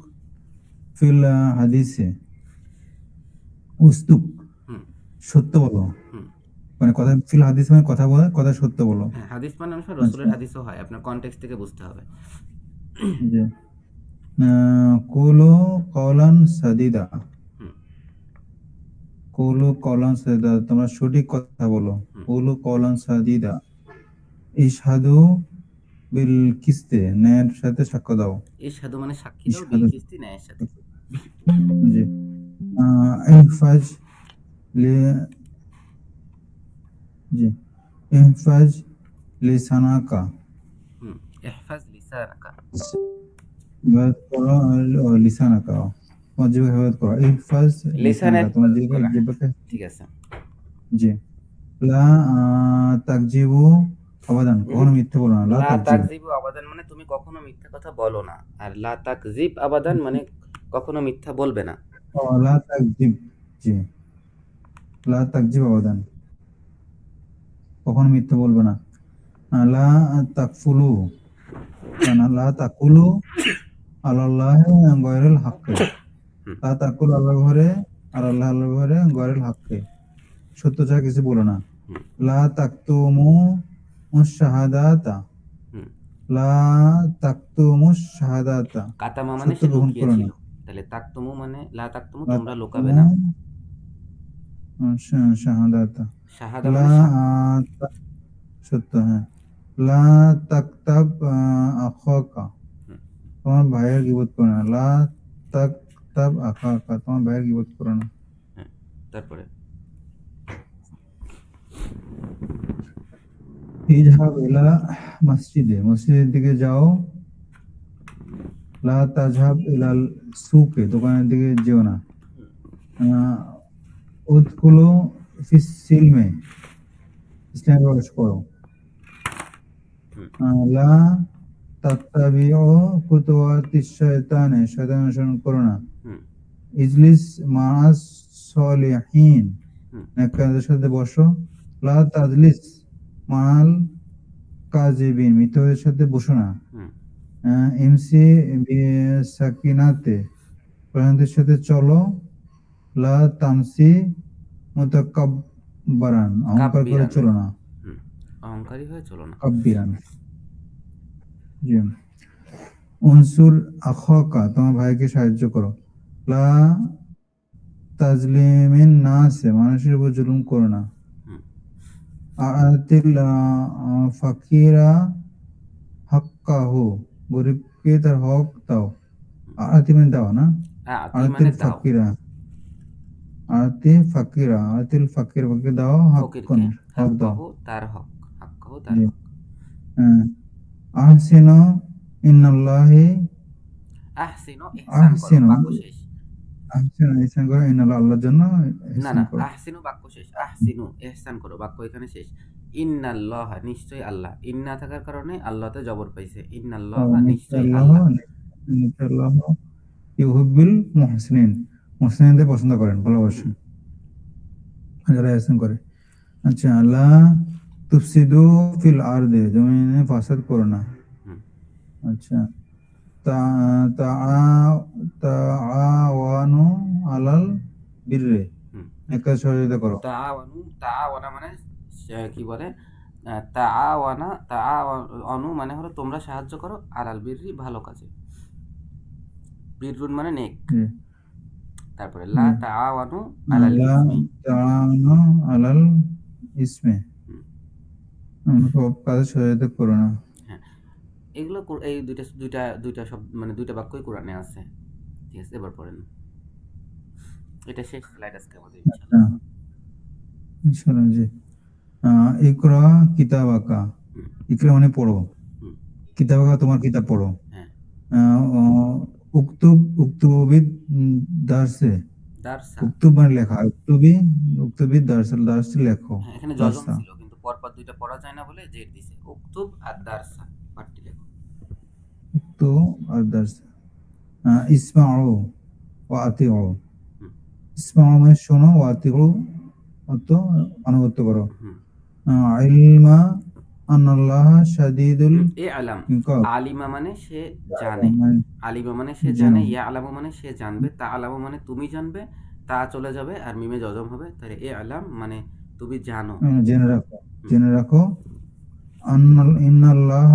ফিল হাদিসে। উসদুক হুম সত্য বলো। হুম মানে কথা ফিল হাদিস মানে কথা বলা, কথা সত্য বলো। হ্যাঁ, হাদিস মানে অনুসার আচ্ছা, রসুলের হাদিসও হয়, আপনার কনটেক্সট থেকে বুঝতে হবে। জি। কুলু কওলান সাদিদা। হুম কুলু কওলান সাদিদা, তোমরা সঠিক কথা বলো। হুম কুলু কওলান সাদিদা। ইশহাদু বিল কিসতে, ন্যায়ের সাথে সাক্ষ্য দাও। এই সাধু মানে সাক্ষী দাও, বিল ইশহাদু, কিস্তি ন্যায়ের সাথে। জি। ইহফাজ লি, জি, ইহফাজ লিসানাকা। হুম ইহফাজ লিসানাকা। হিফাজত করো, লিসানাকা, তোমার জিহ্বা হিফাজত করো। ইহফাজ লিসানের লিসানাকা, তোমার হেফাজত করা, হ্যাঁ জিহ্বাকে, ঠিক আছে। জি। লা তাকজিবু আবাদান, কখনো মিথ্যে বলো না। লা লা তাকজিব, তাকজিবু আবাদান মানে তুমি কখনো মিথ্যা কথা বলো না, আর লা তাকজিব আবাদান মানে কখনো মিথ্যা বলবে না। লা তাকজিব, জি। লা তাকজিব আবাদান, কখনো মিথ্যে বলবে না। লা তাকফুলু, না লা তাকুলু আলাল্লাহি গায়রিল হাক্কি। হুম লা তাকুলু আল্লাহর ঘরে, আর আল্লাহর ঘরে গায়রিল হাক্কি, সত্য ছাড়া কিছু বলো না। হুম লা তাকতুমু শাহাদাতা। হুম লা তাকতুমু শাহাদাতা, কাতামা মানে সত্য সে গ্রহণ করো না। লুকিয়েছিল, তাহলে তাকতুমু মানে লা তাকতুমু লা তোমরা লুকাবে তাকতুমু না। শাহাদাতা। শাহাদা লা মানে সাক্ষ্য। সত্য, হ্যাঁ। লা তাকতাব আখাকা, হুম তোমার ভাইয়ের গীবত করো না। লা তাকতাব আখাকা, তোমার ভাইয়ের গীবত করো না। হ্যাঁ তারপরে ইযহাব ইলা মসজিদে, মসজিদের দিকে যাও। লা তাযহাব ইলাল সুকে, দোকানের দিকে যেও না। আহ, উদখুলু ফিস সিলমে, ইসলামে প্রবেশ করো। হুম লা তাত্তাবিউ খুতুওয়াতিশ শয়তানে, শয়তানের অনুসরণ করো না। হুম ইজলিস মাআস সলিহিন, হুম নেককারদের সাথে বসো। লা তাজলিস মাআল কাযিবিন, মিথ্যাবাদীদের সাথে বসো না। হুম ইমসি সাকিনাতে, প্রশান্তির সাথে চলো। লা তামসি মুতাকাব্বারান, অহংকার করে কাব্বিরান। চলো না। হুম অহংকারী হয়ে চলো না। কাব্বিরান, জি। উনসুর আখাকা, তোমার ভাইকে সাহায্য করো। লা তাজলিমিন নাসে, মানুষের উপর জুলুম করো না। হুম আতিল ফাকিরা হাক্কাহু, গরিবকে তার হক দাও। আতি মানে দাও না। আতি আতিল মানে দাও, ফাকিরা, আতি ফাকিরা, আতিল ফাকির, ফাকির দাও, হাক্কুন, ফকিরকে হক দাও। হাক্কাহু তার হক, হাক্কাহু তার জি, হক। হ্যাঁ। আহসিনু ইন্নাল্লাহি, আহসিনু ইহসান করো, আহসিনু, বাক্য শেষ। আহসিনু ইহসান করো, ইন্নাল্লাহ, আল্লাহর জন্য না ইহসান না, করো। আহসিনু বাক্য শেষ, আহসিনু ইহসান করো বাক্য এখানে শেষ। ইন্নাল্লাহ নিশ্চয় আল্লাহ, ইন্না থাকার কারণে আল্লাহতে জবর পাইছে, ইন্নাল্লাহ নিশ্চয় নিশ্চয় আল্লাহ, আল্লাহ। নিশ্চয় আল্লাহ ইউহিব্বুল মুহসিনিন, মুহসিনদের পছন্দ করেন, হুম ভালোবাসেন, যারা ইহসান করে। আচ্ছা, লা তুফসিদু ফিল আরদে, জমিনে ফাসাদ করো না। হুম আচ্ছা, তা তাআওয়ানু আলাল বিররে, হুম নেক কাজে সহযোগিতা করো। তাআওয়ানু, তাআওয়ানা মানে কি বলে, তাআওয়ানা, তাআওয়ানু মানে হলো তোমরা সাহায্য করো, আলাল বিররি ভালো কাজে, বিররুন মানে নেক। জি, তারপরে জি। লা তাআওয়ানু আলাল লা ইসমি। তাআওয়ানু আলাল ইসমে, হুম কাজে সহযোগিতা করো না। হ্যাঁ, এগুলো এই দুইটা দুইটা দুইটা সব মানে দুইটা বাক্যই কোরআনে আছে। ঠিক আছে, এবার পড়েন। এটা শেষ স্লাইড আজকে আমাদের আচ্ছা, ইনশাআল্লাহ। ইনশাআল্লাহ, জি। ইকরা কিতাবাকা, হুম ইকরা মানে পড়ো। হুম কিতাবাকা, তোমার কিতাব পড়ো। হ্যাঁ, আহ, উক্তুব, উক্তুবিদ দার্সে, দারসা। উক্তুব মানে লেখা, উক্তুবিদ দার্সে, দার্সে লেখো। হ্যাঁ, এখানে যজম দার্সা, ছিল কিন্তু পরপর দুইটা পড়া যায় না বলে জের দিছে, উকতুব আর দারসা পাঠটি লেখো। উক্তু আর দার্সে, ইসমাউ ওয়া আতিউ। হুম ইসমাউ মানে শোনো, ওয়া আতিউ অর্থ আনুগত্য করো। হুম ইলমা আনাল্লাহ শাদীদুল এ আলাম, ইকাব। আলিমা মানে সে জানে, মানে আলিমা মানে সে যেন, জানে, ইয়া আলামু মানে সে জানবে, তা আলামু মানে তুমি জানবে, তা চলে যাবে আর মিমে জজম হবে, তাহলে এ আলাম মানে তুমি জানো। জেনে রাখো, হুম জেনে রাখো ইন্নাল্লাহ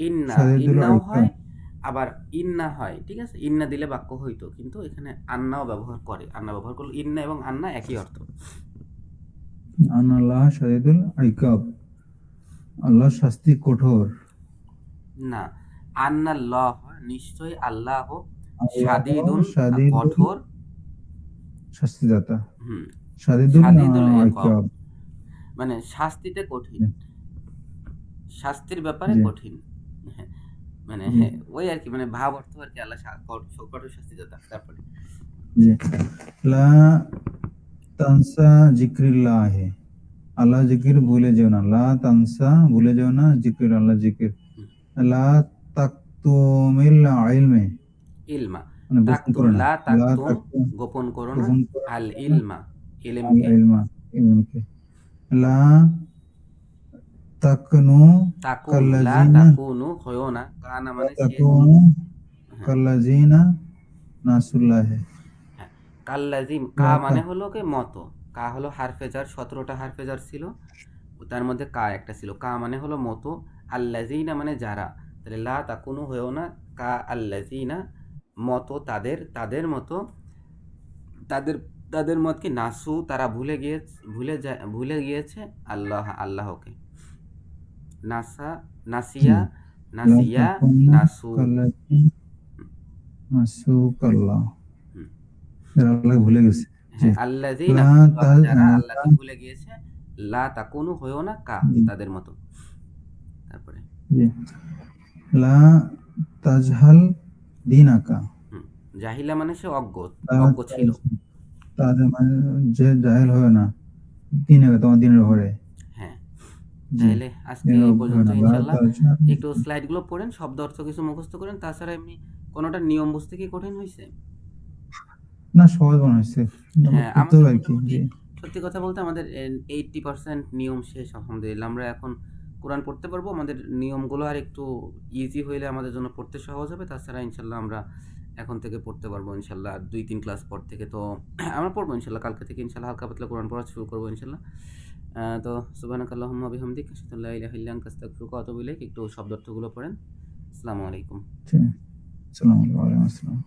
ইন্না, শাদীদুল ইন্নাও ইকাব। হয় আবার ইন্না হয়, ঠিক আছে, ইন্না দিলে বাক্য হইতো, কিন্তু এখানে আন্নাও ব্যবহার করে, আন্না ব্যবহার করলে ইন্না এবং আন্না একই অর্থ। আনাল্লাহ শাদীদুল ইকাব, আল্লাহ শাস্তি কঠোর। না, আন্না ল হয় নিশ্চয়ই আল্লাহ আল্লাহ শাদীদুন শাদীদুল কঠোর। শাস্তিদাতা। হুম শাদীদুল শাদীদুল ইকাব ইকাব। মানে শাস্তিতে কঠিন, শাস্তির ব্যাপারে জি কঠিন। হ্যাঁ, মানে জি ওই আর কি, মানে ভাব অর্থ আর কি, আল্লাহ কঠোর শাস্তিদাতা। তারপরে জি। লা তানসা জিক্রিল্লাহ, আল্লাহ জিকির ভুলে যেও না। লা তানসা ভুলে যেও না, জিকির আল্লাহ জিকির। হুম, লা তাকতুমিল ইলমে ইলমা, মানে গোপন তাকতুম করে না। লা লা তাকতুম তাকতুম গোপন করো না, গোপন করে আল না ইলমা আল ইলমকে, ইলমা ইলমকে। লা তাকনু লা কাল্লাযিনা তাকুনু হয়েও না, কানা লা মানে সে, তাকুনু হ্যাঁ কাল্লাযিনা নাসুল্লাহ। হ্যাঁ, কাল্লাজিম, কা লা মানে তাক হলো কি মতো, কা হলো হারফেজার, 17টা হারফেজার ছিল, তার মধ্যে কা একটা ছিল, কা মানে হলো মতো, আল্লাজিনা মানে যারা, তাহলে লা তাকুনু হয়েও না, কা আল্লাজিনা মতো তাদের, তাদের মতো, তাদের, তাদের মত কি নাসু তারা ভুলে গিয়েছে, ভুলে গিয়েছে আল্লাহ আল্লাহকে, নাসা জি। নাসিয়া, লা নাসিয়া তাকুনু নাসু। কাল্লাযিনা নাসুকাল্লাহ, হুম, যারা আল্লাহকে ভুলে গেছে। জি। হ্যাঁ আল্লাযিনা লা তা যারা লা আল্লাহকে ভুলে গিয়েছে, লা তাকুনু হয়েও না কা জি তাদের মতো। তারপরে জি। লা তাজহাল দীনাকা। হুম, জাহিলা মানে সে অজ্ঞ, লা অজ্ঞ ছিল। তাজ তাদের মানে যে জাহেল হবে না দিনে, তোমার দিনের ব্যাপারে। হ্যাঁ, জি। তাহলে আজকে দিনের এই ব্যাপারে হবে পর্যন্ত না। লা ইনশাল্লাহ। তাজহাল, একটু স্লাইডগুলো পড়েন, শব্দ অর্থ কিছু মুখস্থ করেন, তাছাড়া এমনি কোনোটা নিয়ম বুঝতে কি কঠিন হয়েছে? না সহজ মনে হচ্ছে। হ্যাঁ, করতে আমাদের হবে আরকি। মোটামুটি জি। সত্যি কথা বলতে আমাদের 80% নিয়ম শেষ আলহামদুলিল্লাহ। আমরা এখন কোরআন পড়তে পারবো। আমাদের নিয়মগুলো আর একটু ইজি হইলে আমাদের জন্য পড়তে সহজ হবে। তাছাড়া ইনশাল্লাহ আমরা এখন থেকে পড়তে পারবো ইনশাল্লাহ, আর 2-3 ক্লাস পর থেকে। তো আমরা পড়বো ইনশাল্লাহ, কালকে থেকে ইনশাল্লাহ হালকা পাতলা কোরআন পড়া শুরু করবো ইনশাল্লাহ। তো সুবহানাকাল্লাহুম্মা বিহামদিক আশহাদু আল্লা ইলাহা ইল্লা আনতা আস্তাগফিরুকা ওয়া আতুবু ইলাইক। একটু শব্দার্থগুলো পড়েন। আসসালামু আলাইকুম। জি। আসসালামু আলাইকুম। ওয়া আলাইকুম আসসালাম।